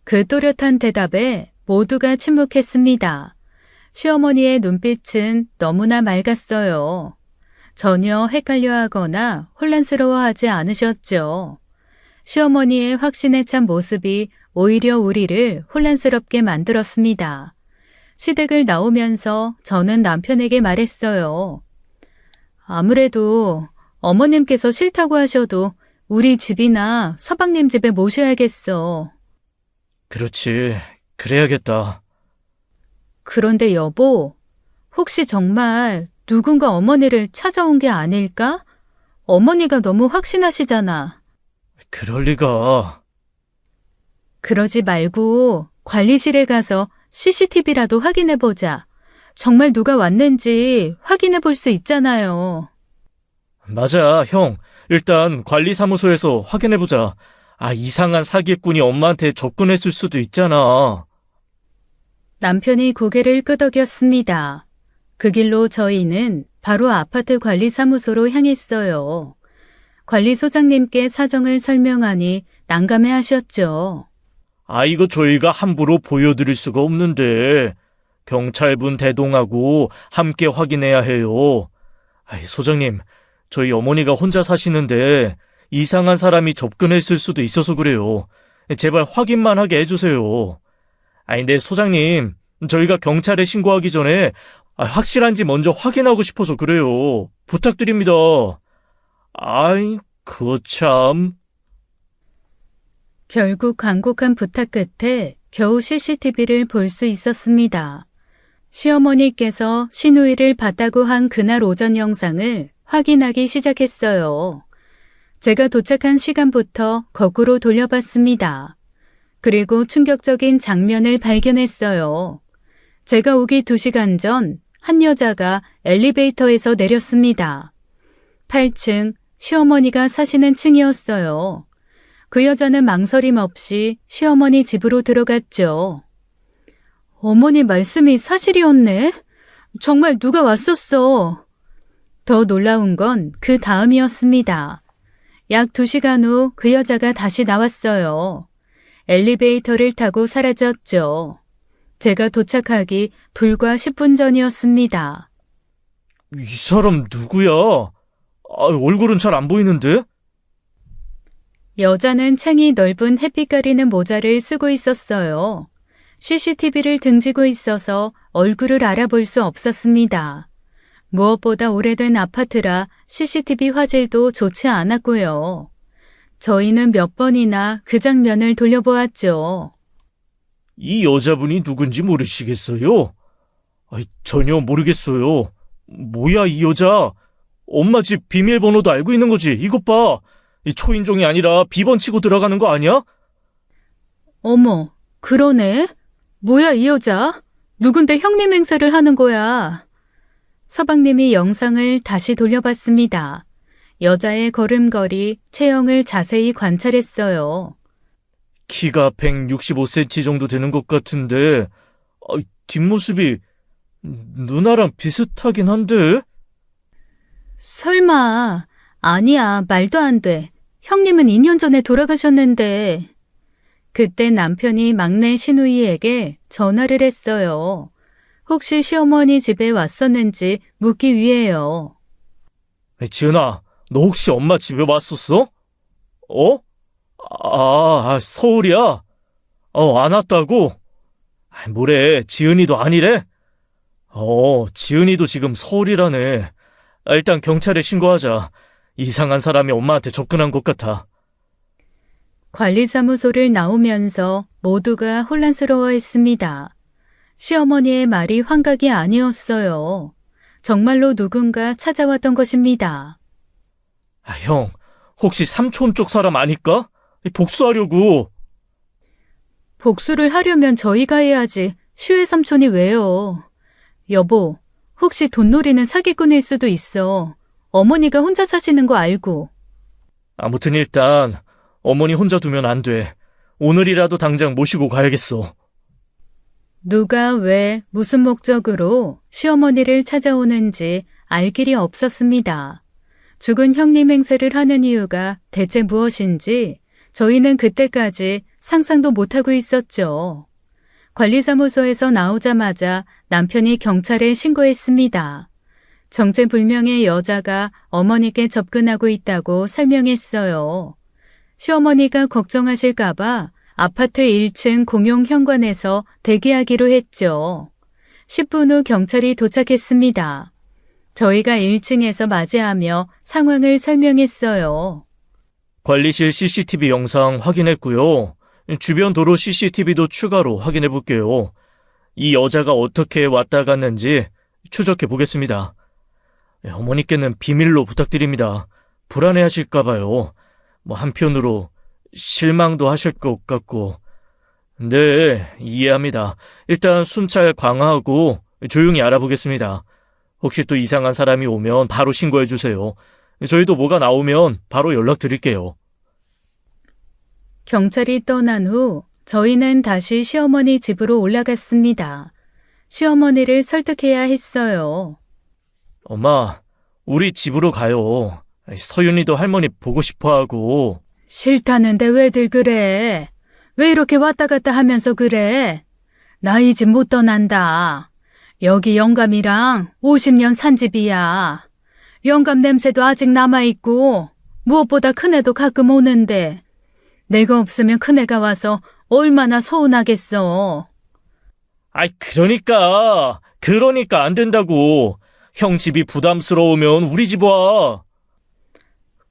그 또렷한 대답에 모두가 침묵했습니다. 시어머니의 눈빛은 너무나 맑았어요. 전혀 헷갈려하거나 혼란스러워하지 않으셨죠. 시어머니의 확신에 찬 모습이 오히려 우리를 혼란스럽게 만들었습니다. 시댁을 나오면서 저는 남편에게 말했어요. 아무래도 어머님께서 싫다고 하셔도 우리 집이나 서방님 집에 모셔야겠어. 그렇지, 그래야겠다. 그런데 여보, 혹시 정말 누군가 어머니를 찾아온 게 아닐까? 어머니가 너무 확신하시잖아. 그럴 리가. 그러지 말고 관리실에 가서 CCTV라도 확인해보자. 정말 누가 왔는지 확인해볼 수 있잖아요. 맞아, 형. 일단 관리사무소에서 확인해보자. 이상한 사기꾼이 엄마한테 접근했을 수도 있잖아. 남편이 고개를 끄덕였습니다. 그 길로 저희는 바로 아파트 관리사무소로 향했어요. 관리소장님께 사정을 설명하니 난감해하셨죠. 이거 저희가 함부로 보여드릴 수가 없는데 경찰분 대동하고 함께 확인해야 해요. 소장님, 저희 어머니가 혼자 사시는데 이상한 사람이 접근했을 수도 있어서 그래요. 제발 확인만 하게 해주세요. 근데 소장님, 저희가 경찰에 신고하기 전에 확실한지 먼저 확인하고 싶어서 그래요. 부탁드립니다. 그거 참. 결국 간곡한 부탁 끝에 겨우 CCTV를 볼 수 있었습니다. 시어머니께서 시누이를 봤다고 한 그날 오전 영상을 확인하기 시작했어요. 제가 도착한 시간부터 거꾸로 돌려봤습니다. 그리고 충격적인 장면을 발견했어요. 제가 오기 2시간 전 한 여자가 엘리베이터에서 내렸습니다. 8층 시어머니가 사시는 층이었어요. 그 여자는 망설임 없이 시어머니 집으로 들어갔죠. 어머니 말씀이 사실이었네? 정말 누가 왔었어. 더 놀라운 건 그 다음이었습니다. 약 2시간 후 그 여자가 다시 나왔어요. 엘리베이터를 타고 사라졌죠. 제가 도착하기 불과 10분 전이었습니다. 이 사람 누구야? 얼굴은 잘 안 보이는데? 여자는 창이 넓은 햇빛 가리는 모자를 쓰고 있었어요. CCTV를 등지고 있어서 얼굴을 알아볼 수 없었습니다. 무엇보다 오래된 아파트라 CCTV 화질도 좋지 않았고요. 저희는 몇 번이나 그 장면을 돌려보았죠. 이 여자분이 누군지 모르시겠어요? 전혀 모르겠어요. 뭐야, 이 여자? 엄마 집 비밀번호도 알고 있는 거지. 이것 봐. 이 초인종이 아니라 비번 치고 들어가는 거 아니야? 어머, 그러네. 뭐야, 이 여자? 누군데 형님 행세를 하는 거야? 서방님이 영상을 다시 돌려봤습니다. 여자의 걸음걸이, 체형을 자세히 관찰했어요. 키가 165cm 정도 되는 것 같은데, 뒷모습이 누나랑 비슷하긴 한데? 설마, 아니야, 말도 안 돼. 형님은 2년 전에 돌아가셨는데. 그때 남편이 막내 시누이에게 전화를 했어요. 혹시 시어머니 집에 왔었는지 묻기 위해요. 지은아, 너 혹시 엄마 집에 왔었어? 서울이야? 안 왔다고? 뭐래, 지은이도 아니래? 지은이도 지금 서울이라네. 일단 경찰에 신고하자. 이상한 사람이 엄마한테 접근한 것 같아. 관리사무소를 나오면서 모두가 혼란스러워했습니다. 시어머니의 말이 환각이 아니었어요. 정말로 누군가 찾아왔던 것입니다. 형, 혹시 삼촌 쪽 사람 아닐까? 복수하려고. 복수를 하려면 저희가 해야지. 시외 삼촌이 왜요? 여보, 혹시 돈 노리는 사기꾼일 수도 있어. 어머니가 혼자 사시는 거 알고. 아무튼 일단 어머니 혼자 두면 안 돼. 오늘이라도 당장 모시고 가야겠어. 누가 왜 무슨 목적으로 시어머니를 찾아오는지 알 길이 없었습니다. 죽은 형님 행세를 하는 이유가 대체 무엇인지 저희는 그때까지 상상도 못하고 있었죠. 관리사무소에서 나오자마자 남편이 경찰에 신고했습니다. 정체불명의 여자가 어머니께 접근하고 있다고 설명했어요. 시어머니가 걱정하실까봐 아파트 1층 공용 현관에서 대기하기로 했죠. 10분 후 경찰이 도착했습니다. 저희가 1층에서 맞이하며 상황을 설명했어요. 관리실 CCTV 영상 확인했고요. 주변 도로 CCTV도 추가로 확인해 볼게요. 이 여자가 어떻게 왔다 갔는지 추적해 보겠습니다. 어머니께는 비밀로 부탁드립니다. 불안해하실까봐요. 한편으로 실망도 하실 것 같고. 네, 이해합니다. 일단 순찰 강화하고 조용히 알아보겠습니다. 혹시 또 이상한 사람이 오면 바로 신고해 주세요. 저희도 뭐가 나오면 바로 연락드릴게요. 경찰이 떠난 후 저희는 다시 시어머니 집으로 올라갔습니다. 시어머니를 설득해야 했어요. 엄마, 우리 집으로 가요. 서윤이도 할머니 보고 싶어하고. 싫다는데 왜들 그래? 왜 이렇게 왔다 갔다 하면서 그래? 나 이 집 못 떠난다. 여기 영감이랑 50년 산 집이야. 영감 냄새도 아직 남아있고 무엇보다 큰애도 가끔 오는데 내가 없으면 큰애가 와서 얼마나 서운하겠어. 그러니까 안 된다고. 형 집이 부담스러우면 우리 집 와.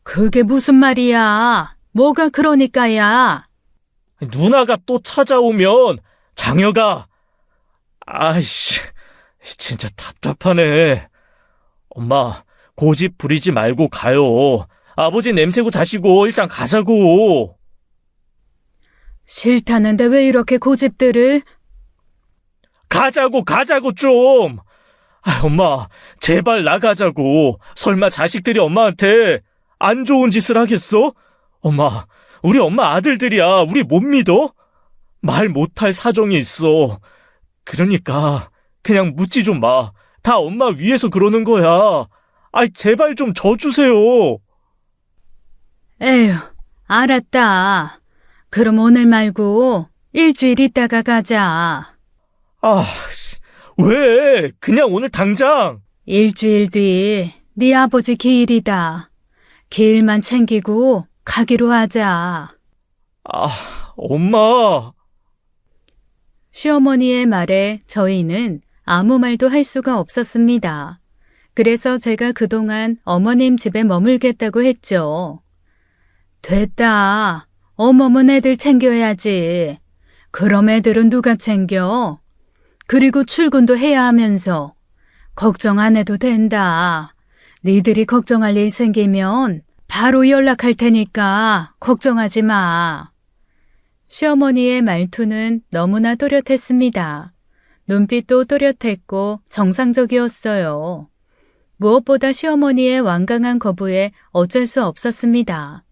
그게 무슨 말이야? 뭐가 그러니까야? 누나가 또 찾아오면 장여가. 아이씨, 진짜 답답하네. 엄마, 고집 부리지 말고 가요. 아버지 냄새고 자시고 일단 가자고. 싫다는데 왜 이렇게 고집들을? 가자고 좀. 엄마, 제발 나가자고. 설마 자식들이 엄마한테 안 좋은 짓을 하겠어? 엄마, 우리 엄마 아들들이야. 우리 못 믿어? 말 못할 사정이 있어. 그러니까 그냥 묻지 좀 마. 다 엄마 위해서 그러는 거야. 제발 좀 져주세요. 에휴, 알았다. 그럼 오늘 말고 일주일 있다가 가자. 왜? 그냥 오늘 당장. 일주일 뒤 네 아버지 기일이다. 기일만 챙기고 가기로 하자. 엄마. 시어머니의 말에 저희는 아무 말도 할 수가 없었습니다. 그래서 제가 그동안 어머님 집에 머물겠다고 했죠. 됐다. 어머문 애들 챙겨야지. 그럼 애들은 누가 챙겨? 그리고 출근도 해야 하면서 걱정 안 해도 된다. 니들이 걱정할 일 생기면 바로 연락할 테니까 걱정하지 마. 시어머니의 말투는 너무나 또렷했습니다. 눈빛도 또렷했고 정상적이었어요. 무엇보다 시어머니의 완강한 거부에 어쩔 수 없었습니다.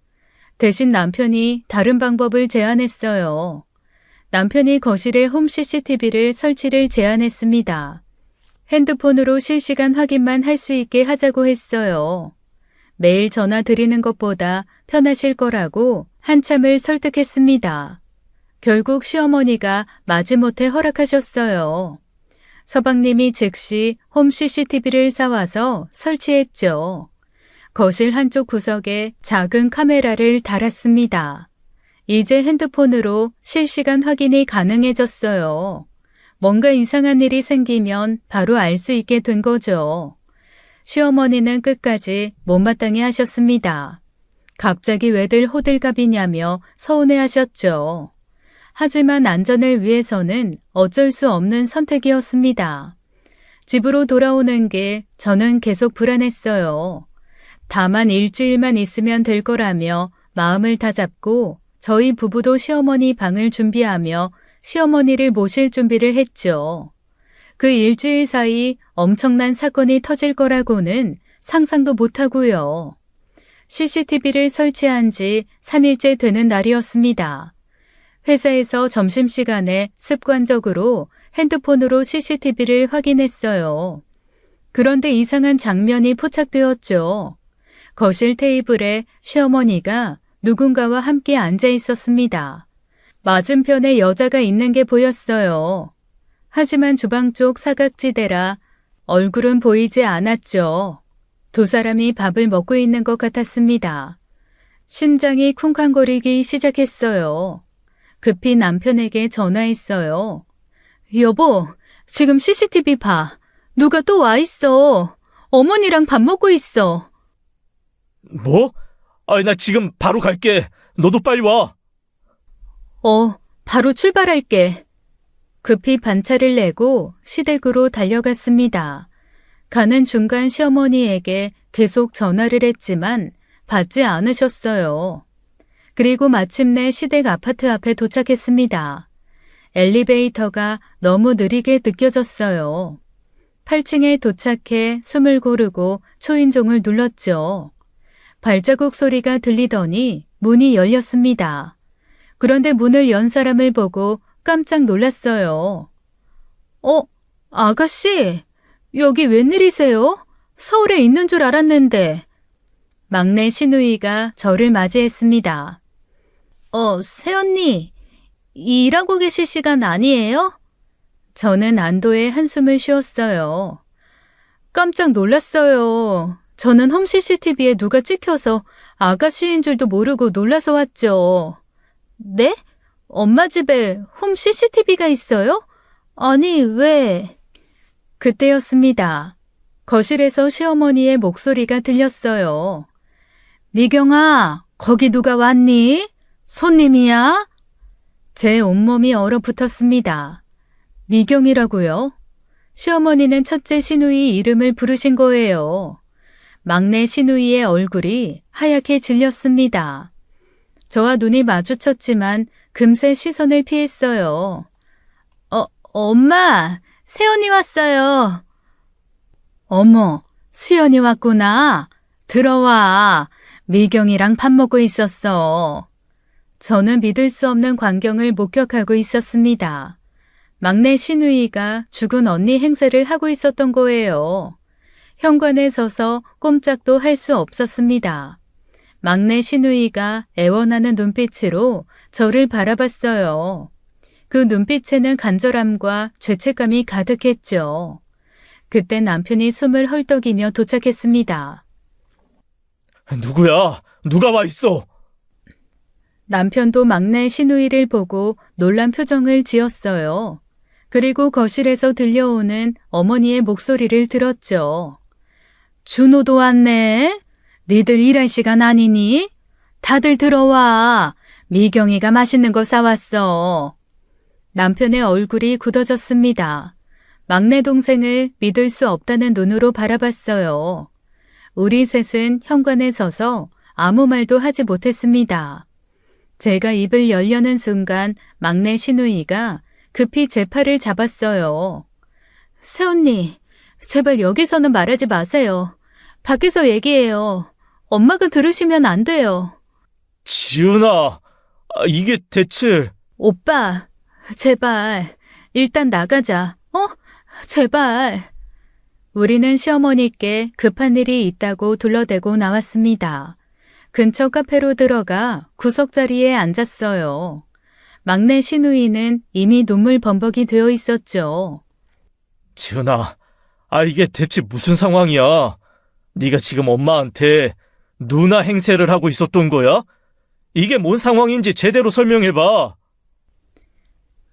대신 남편이 다른 방법을 제안했어요. 남편이 거실에 홈 CCTV를 설치를 제안했습니다. 핸드폰으로 실시간 확인만 할 수 있게 하자고 했어요. 매일 전화 드리는 것보다 편하실 거라고 한참을 설득했습니다. 결국 시어머니가 마지못해 허락하셨어요. 서방님이 즉시 홈 CCTV를 사와서 설치했죠. 거실 한쪽 구석에 작은 카메라를 달았습니다. 이제 핸드폰으로 실시간 확인이 가능해졌어요. 뭔가 이상한 일이 생기면 바로 알 수 있게 된 거죠. 시어머니는 끝까지 못마땅해 하셨습니다. 갑자기 왜들 호들갑이냐며 서운해하셨죠. 하지만 안전을 위해서는 어쩔 수 없는 선택이었습니다. 집으로 돌아오는 길 저는 계속 불안했어요. 다만 일주일만 있으면 될 거라며 마음을 다잡고 저희 부부도 시어머니 방을 준비하며 시어머니를 모실 준비를 했죠. 그 일주일 사이 엄청난 사건이 터질 거라고는 상상도 못하고요. CCTV를 설치한 지 3일째 되는 날이었습니다. 회사에서 점심시간에 습관적으로 핸드폰으로 CCTV를 확인했어요. 그런데 이상한 장면이 포착되었죠. 거실 테이블에 시어머니가 누군가와 함께 앉아 있었습니다. 맞은편에 여자가 있는 게 보였어요. 하지만 주방 쪽 사각지대라 얼굴은 보이지 않았죠. 두 사람이 밥을 먹고 있는 것 같았습니다. 심장이 쿵쾅거리기 시작했어요. 급히 남편에게 전화했어요. 여보, 지금 CCTV 봐. 누가 또 와 있어. 어머니랑 밥 먹고 있어. 뭐? 나 지금 바로 갈게. 너도 빨리 와. 바로 출발할게. 급히 반차를 내고 시댁으로 달려갔습니다. 가는 중간 시어머니에게 계속 전화를 했지만 받지 않으셨어요. 그리고 마침내 시댁 아파트 앞에 도착했습니다. 엘리베이터가 너무 느리게 느껴졌어요. 8층에 도착해 숨을 고르고 초인종을 눌렀죠. 발자국 소리가 들리더니 문이 열렸습니다. 그런데 문을 연 사람을 보고 깜짝 놀랐어요. 아가씨, 여기 웬일이세요? 서울에 있는 줄 알았는데. 막내 시누이가 저를 맞이했습니다. 새언니, 일하고 계실 시간 아니에요? 저는 안도의 한숨을 쉬었어요. 깜짝 놀랐어요. 저는 홈 CCTV에 누가 찍혀서 아가씨인 줄도 모르고 놀라서 왔죠. 네? 엄마 집에 홈 CCTV가 있어요? 아니, 왜? 그때였습니다. 거실에서 시어머니의 목소리가 들렸어요. 미경아, 거기 누가 왔니? 손님이야? 제 온몸이 얼어붙었습니다. 미경이라고요? 시어머니는 첫째 시누이 이름을 부르신 거예요. 막내 시누이의 얼굴이 하얗게 질렸습니다. 저와 눈이 마주쳤지만 금세 시선을 피했어요. 엄마, 새언니 왔어요. 어머, 수연이 왔구나. 들어와. 미경이랑 밥 먹고 있었어. 저는 믿을 수 없는 광경을 목격하고 있었습니다. 막내 시누이가 죽은 언니 행세를 하고 있었던 거예요. 현관에 서서 꼼짝도 할 수 없었습니다. 막내 시누이가 애원하는 눈빛으로 저를 바라봤어요. 그 눈빛에는 간절함과 죄책감이 가득했죠. 그때 남편이 숨을 헐떡이며 도착했습니다. 누구야? 누가 와 있어? 남편도 막내 시누이를 보고 놀란 표정을 지었어요. 그리고 거실에서 들려오는 어머니의 목소리를 들었죠. 준호도 왔네. 니들 일할 시간 아니니? 다들 들어와. 미경이가 맛있는 거 사왔어. 남편의 얼굴이 굳어졌습니다. 막내 동생을 믿을 수 없다는 눈으로 바라봤어요. 우리 셋은 현관에 서서 아무 말도 하지 못했습니다. 제가 입을 열려는 순간 막내 신우이가 급히 제 팔을 잡았어요. 새언니, 제발 여기서는 말하지 마세요. 밖에서 얘기해요. 엄마가 들으시면 안 돼요. 지은아, 이게 대체... 오빠, 제발, 일단 나가자. 제발. 우리는 시어머니께 급한 일이 있다고 둘러대고 나왔습니다. 근처 카페로 들어가 구석자리에 앉았어요. 막내 신우이는 이미 눈물 범벅이 되어 있었죠. 지은아, 이게 대체 무슨 상황이야? 네가 지금 엄마한테 누나 행세를 하고 있었던 거야? 이게 뭔 상황인지 제대로 설명해봐.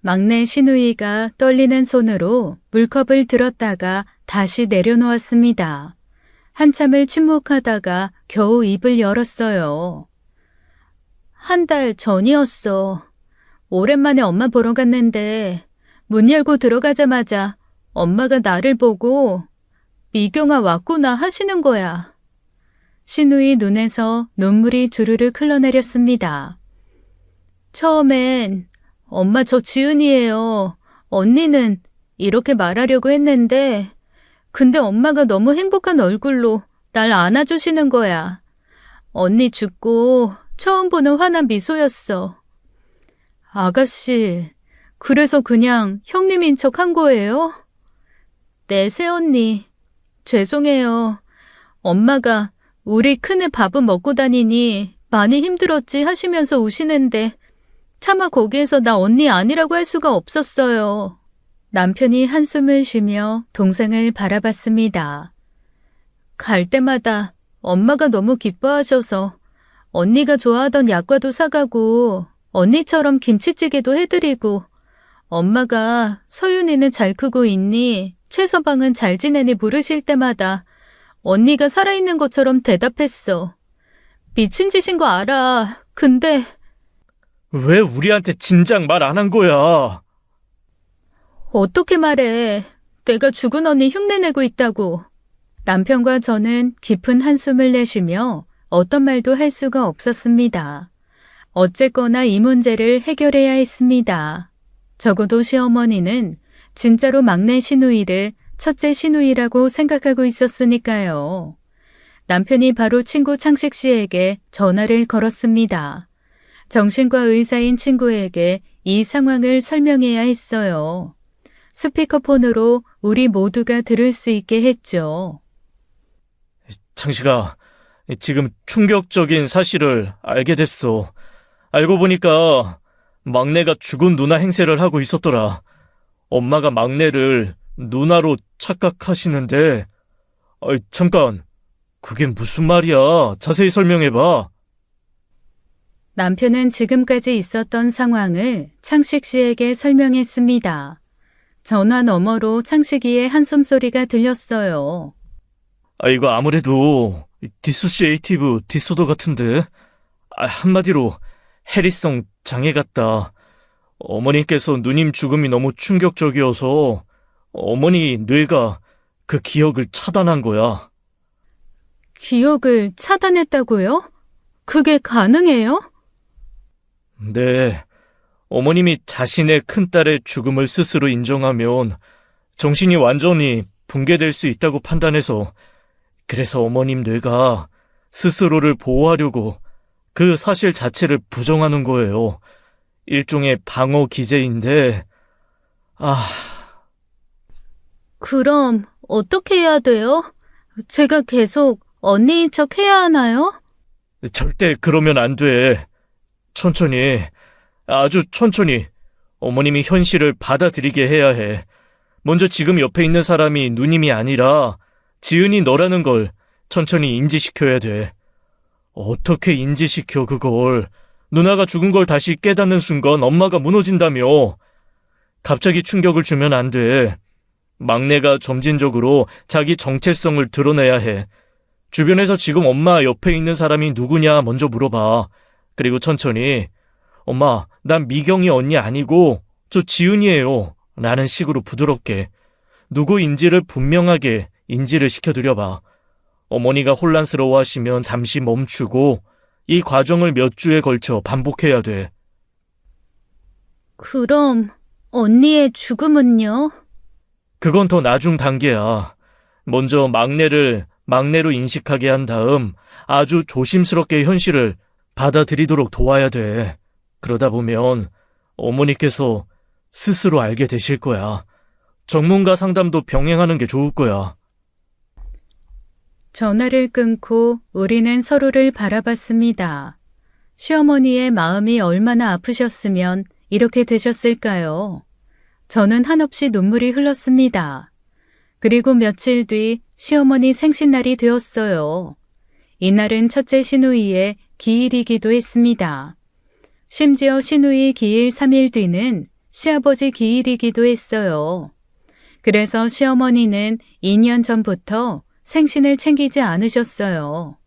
막내 신우이가 떨리는 손으로 물컵을 들었다가 다시 내려놓았습니다. 한참을 침묵하다가 겨우 입을 열었어요. 한 달 전이었어. 오랜만에 엄마 보러 갔는데 문 열고 들어가자마자 엄마가 나를 보고 미경아 왔구나 하시는 거야. 신우이 눈에서 눈물이 주르륵 흘러내렸습니다. 처음엔 엄마 저 지은이에요. 언니는 이렇게 말하려고 했는데 근데 엄마가 너무 행복한 얼굴로 날 안아주시는 거야. 언니 죽고 처음 보는 환한 미소였어. 아가씨, 그래서 그냥 형님인 척 한 거예요? 네, 새언니. 죄송해요. 엄마가 우리 큰애 밥은 먹고 다니니 많이 힘들었지 하시면서 우시는데 차마 거기에서 나 언니 아니라고 할 수가 없었어요. 남편이 한숨을 쉬며 동생을 바라봤습니다. 갈 때마다 엄마가 너무 기뻐하셔서 언니가 좋아하던 약과도 사가고 언니처럼 김치찌개도 해드리고 엄마가 서윤이는 잘 크고 있니? 최서방은 잘 지내니 물으실 때마다 언니가 살아있는 것처럼 대답했어. 미친 짓인 거 알아. 근데 왜 우리한테 진작 말 안 한 거야? 어떻게 말해. 내가 죽은 언니 흉내내고 있다고. 남편과 저는 깊은 한숨을 내쉬며 어떤 말도 할 수가 없었습니다. 어쨌거나 이 문제를 해결해야 했습니다. 적어도 시어머니는 진짜로 막내 시누이를 첫째 시누이라고 생각하고 있었으니까요. 남편이 바로 친구 창식 씨에게 전화를 걸었습니다. 정신과 의사인 친구에게 이 상황을 설명해야 했어요. 스피커폰으로 우리 모두가 들을 수 있게 했죠. 창식아, 지금 충격적인 사실을 알게 됐어. 알고 보니까 막내가 죽은 누나 행세를 하고 있었더라. 엄마가 막내를 누나로 착각하시는데, 잠깐, 그게 무슨 말이야? 자세히 설명해봐. 남편은 지금까지 있었던 상황을 창식 씨에게 설명했습니다. 전화 너머로 창식이의 한숨소리가 들렸어요. 이거 아무래도 디소시에이티브 디소더 같은데? 한마디로 해리성 장애 같다. 어머님께서 누님 죽음이 너무 충격적이어서 어머니 뇌가 그 기억을 차단한 거야. 기억을 차단했다고요? 그게 가능해요? 네. 어머님이 자신의 큰딸의 죽음을 스스로 인정하면 정신이 완전히 붕괴될 수 있다고 판단해서 그래서 어머님 뇌가 스스로를 보호하려고 그 사실 자체를 부정하는 거예요. 일종의 방어 기제인데, 그럼 어떻게 해야 돼요? 제가 계속 언니인 척 해야 하나요? 절대 그러면 안 돼. 천천히, 아주 천천히 어머님이 현실을 받아들이게 해야 해. 먼저 지금 옆에 있는 사람이 누님이 아니라 지은이 너라는 걸 천천히 인지시켜야 돼. 어떻게 인지시켜 그걸. 누나가 죽은 걸 다시 깨닫는 순간 엄마가 무너진다며. 갑자기 충격을 주면 안 돼. 막내가 점진적으로 자기 정체성을 드러내야 해. 주변에서 지금 엄마 옆에 있는 사람이 누구냐 먼저 물어봐. 그리고 천천히 엄마, 난 미경이 언니 아니고 저 지은이에요 라는 식으로 부드럽게 누구인지를 분명하게 인지를 시켜드려봐. 어머니가 혼란스러워 하시면 잠시 멈추고 이 과정을 몇 주에 걸쳐 반복해야 돼. 그럼 언니의 죽음은요? 그건 더 나중 단계야. 먼저 막내로 인식하게 한 다음 아주 조심스럽게 현실을 받아들이도록 도와야 돼. 그러다 보면 어머니께서 스스로 알게 되실 거야. 전문가 상담도 병행하는 게 좋을 거야. 전화를 끊고 우리는 서로를 바라봤습니다. 시어머니의 마음이 얼마나 아프셨으면 이렇게 되셨을까요? 저는 한없이 눈물이 흘렀습니다. 그리고 며칠 뒤 시어머니 생신날이 되었어요. 이날은 첫째 시누이의 기일이기도 했습니다. 심지어 시누이 기일 3일 뒤는 시아버지 기일이기도 했어요. 그래서 시어머니는 2년 전부터 생신을 챙기지 않으셨어요.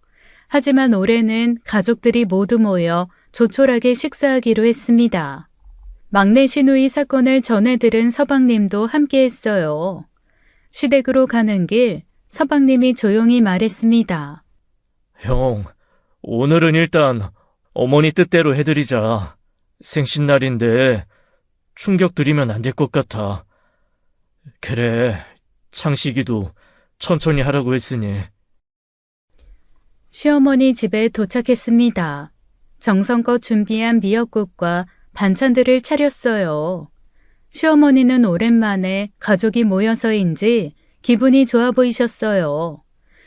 하지만 올해는 가족들이 모두 모여 조촐하게 식사하기로 했습니다. 막내 시누이 사건을 전해 들은 서방님도 함께했어요. 시댁으로 가는 길 서방님이 조용히 말했습니다. 형, 오늘은 일단 어머니 뜻대로 해드리자. 생신날인데 충격 드리면 안 될 것 같아. 그래, 창식이도 천천히 하라고 했으니. 시어머니 집에 도착했습니다. 정성껏 준비한 미역국과 반찬들을 차렸어요. 시어머니는 오랜만에 가족이 모여서인지 기분이 좋아 보이셨어요.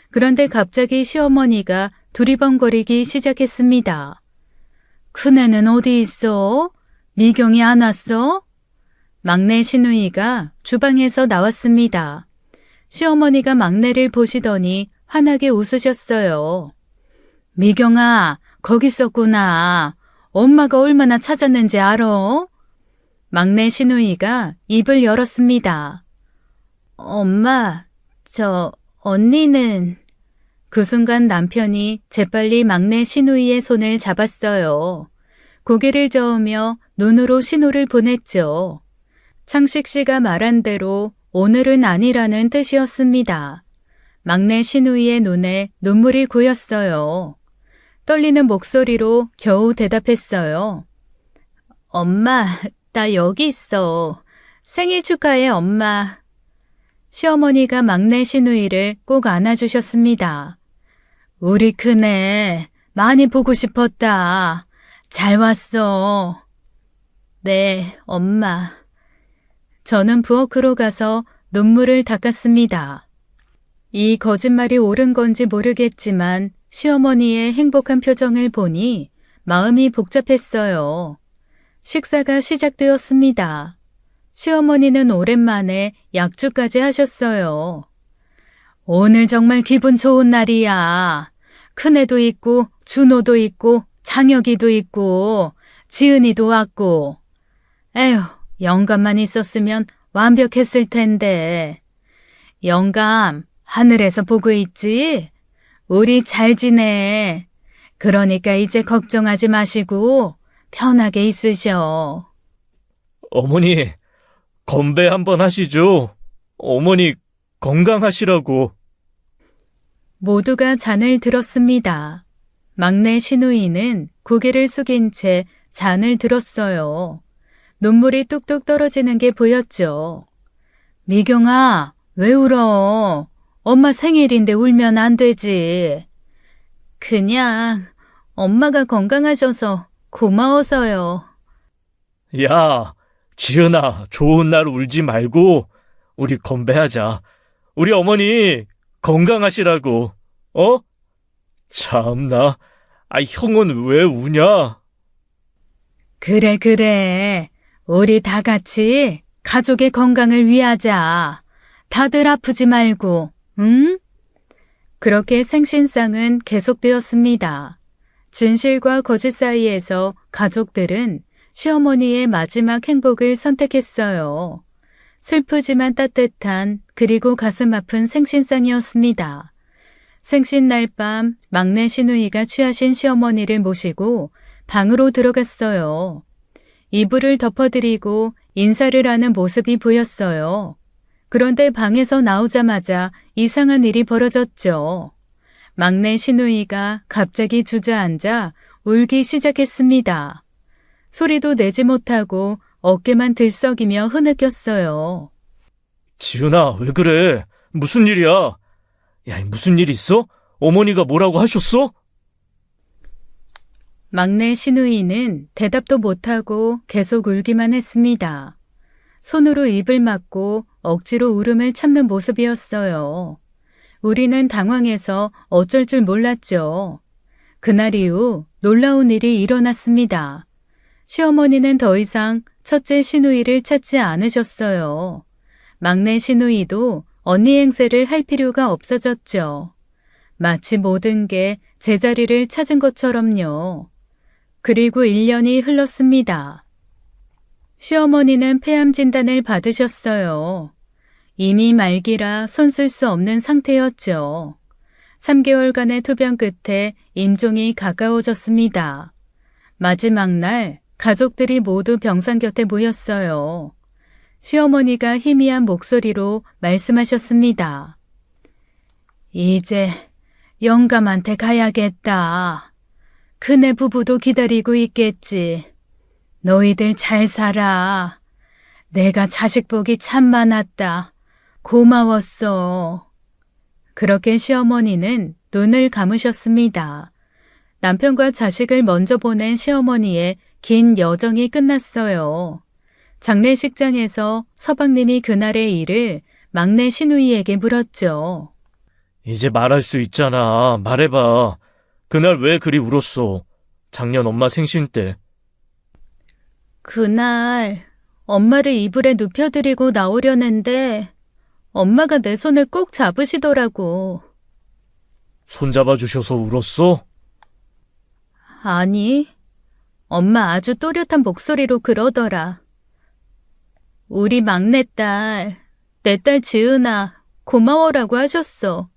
그런데 갑자기 시어머니가 두리번거리기 시작했습니다. 큰애는 어디 있어? 미경이 안 왔어? 막내 시누이가 주방에서 나왔습니다. 시어머니가 막내를 보시더니 환하게 웃으셨어요. 미경아, 거기 있었구나. 엄마가 얼마나 찾았는지 알아? 막내 시누이가 입을 열었습니다. 엄마, 언니는... 그 순간 남편이 재빨리 막내 시누이의 손을 잡았어요. 고개를 저으며 눈으로 신호를 보냈죠. 창식 씨가 말한 대로 오늘은 아니라는 뜻이었습니다. 막내 시누이의 눈에 눈물이 고였어요. 떨리는 목소리로 겨우 대답했어요. 엄마, 나 여기 있어. 생일 축하해, 엄마. 시어머니가 막내 시누이를 꼭 안아주셨습니다. 우리 큰애, 많이 보고 싶었다. 잘 왔어. 네, 엄마. 저는 부엌으로 가서 눈물을 닦았습니다. 이 거짓말이 옳은 건지 모르겠지만 시어머니의 행복한 표정을 보니 마음이 복잡했어요. 식사가 시작되었습니다. 시어머니는 오랜만에 약주까지 하셨어요. 오늘 정말 기분 좋은 날이야. 큰애도 있고 준호도 있고 장혁이도 있고 지은이도 왔고. 에휴, 영감만 있었으면 완벽했을 텐데. 영감, 하늘에서 보고 있지? 우리 잘 지내. 그러니까 이제 걱정하지 마시고 편하게 있으셔. 어머니, 건배 한번 하시죠. 어머니 건강하시라고. 모두가 잔을 들었습니다. 막내 시누이는 고개를 숙인 채 잔을 들었어요. 눈물이 뚝뚝 떨어지는 게 보였죠. 미경아, 왜 울어? 엄마 생일인데 울면 안 되지. 그냥 엄마가 건강하셔서 고마워서요. 야, 지은아, 좋은 날 울지 말고 우리 건배하자. 우리 어머니 건강하시라고. 어? 참나. 형은 왜 우냐? 그래. 우리 다 같이 가족의 건강을 위하자. 다들 아프지 말고, 응? 그렇게 생신상은 계속되었습니다. 진실과 거짓 사이에서 가족들은 시어머니의 마지막 행복을 선택했어요. 슬프지만 따뜻한 그리고 가슴 아픈 생신상이었습니다. 생신날 밤 막내 시누이가 취하신 시어머니를 모시고 방으로 들어갔어요. 이불을 덮어드리고 인사를 하는 모습이 보였어요. 그런데 방에서 나오자마자 이상한 일이 벌어졌죠. 막내 시누이가 갑자기 주저앉아 울기 시작했습니다. 소리도 내지 못하고 어깨만 들썩이며 흐느꼈어요. 지은아, 왜 그래? 무슨 일이야? 야, 무슨 일 있어? 어머니가 뭐라고 하셨어? 막내 시누이는 대답도 못하고 계속 울기만 했습니다. 손으로 입을 막고 억지로 울음을 참는 모습이었어요. 우리는 당황해서 어쩔 줄 몰랐죠. 그날 이후 놀라운 일이 일어났습니다. 시어머니는 더 이상 첫째 시누이를 찾지 않으셨어요. 막내 시누이도 언니 행세를 할 필요가 없어졌죠. 마치 모든 게 제자리를 찾은 것처럼요. 그리고 1년이 흘렀습니다. 시어머니는 폐암 진단을 받으셨어요. 이미 말기라 손 쓸 수 없는 상태였죠. 3개월간의 투병 끝에 임종이 가까워졌습니다. 마지막 날 가족들이 모두 병상 곁에 모였어요. 시어머니가 희미한 목소리로 말씀하셨습니다. 이제 영감한테 가야겠다. 그네 부부도 기다리고 있겠지. 너희들 잘 살아. 내가 자식 복이 참 많았다. 고마웠어. 그렇게 시어머니는 눈을 감으셨습니다. 남편과 자식을 먼저 보낸 시어머니의 긴 여정이 끝났어요. 장례식장에서 서방님이 그날의 일을 막내 시누이에게 물었죠. 이제 말할 수 있잖아. 말해봐. 그날 왜 그리 울었어? 작년 엄마 생신 때. 그날 엄마를 이불에 눕혀드리고 나오려는데 엄마가 내 손을 꼭 잡으시더라고. 손잡아 주셔서 울었어? 아니, 엄마 아주 또렷한 목소리로 그러더라. 우리 막내딸, 내 딸 지은아, 고마워라고 하셨어.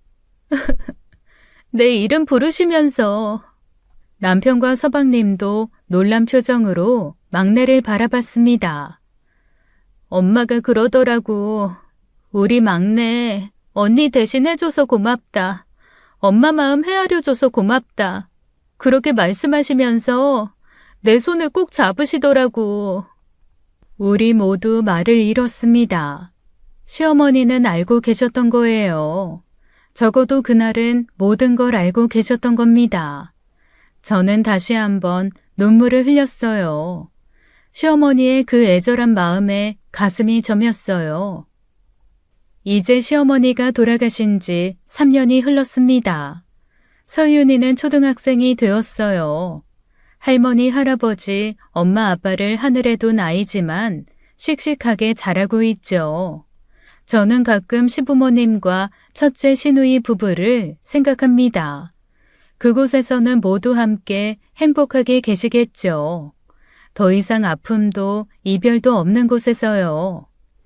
내 이름 부르시면서. 남편과 서방님도 놀란 표정으로 막내를 바라봤습니다. 엄마가 그러더라고. 우리 막내, 언니 대신 해줘서 고맙다. 엄마 마음 헤아려줘서 고맙다. 그렇게 말씀하시면서 내 손을 꼭 잡으시더라고. 우리 모두 말을 잃었습니다. 시어머니는 알고 계셨던 거예요. 적어도 그날은 모든 걸 알고 계셨던 겁니다. 저는 다시 한번 눈물을 흘렸어요. 시어머니의 그 애절한 마음에 가슴이 저몄어요. 이제 시어머니가 돌아가신 지 3년이 흘렀습니다. 서윤이는 초등학생이 되었어요. 할머니, 할아버지, 엄마, 아빠를 하늘에 둔 아이지만 씩씩하게 자라고 있죠. 저는 가끔 시부모님과 첫째 시누이 부부를 생각합니다. 그곳에서는 모두 함께 행복하게 계시겠죠. 더 이상 아픔도 이별도 없는 곳에서요.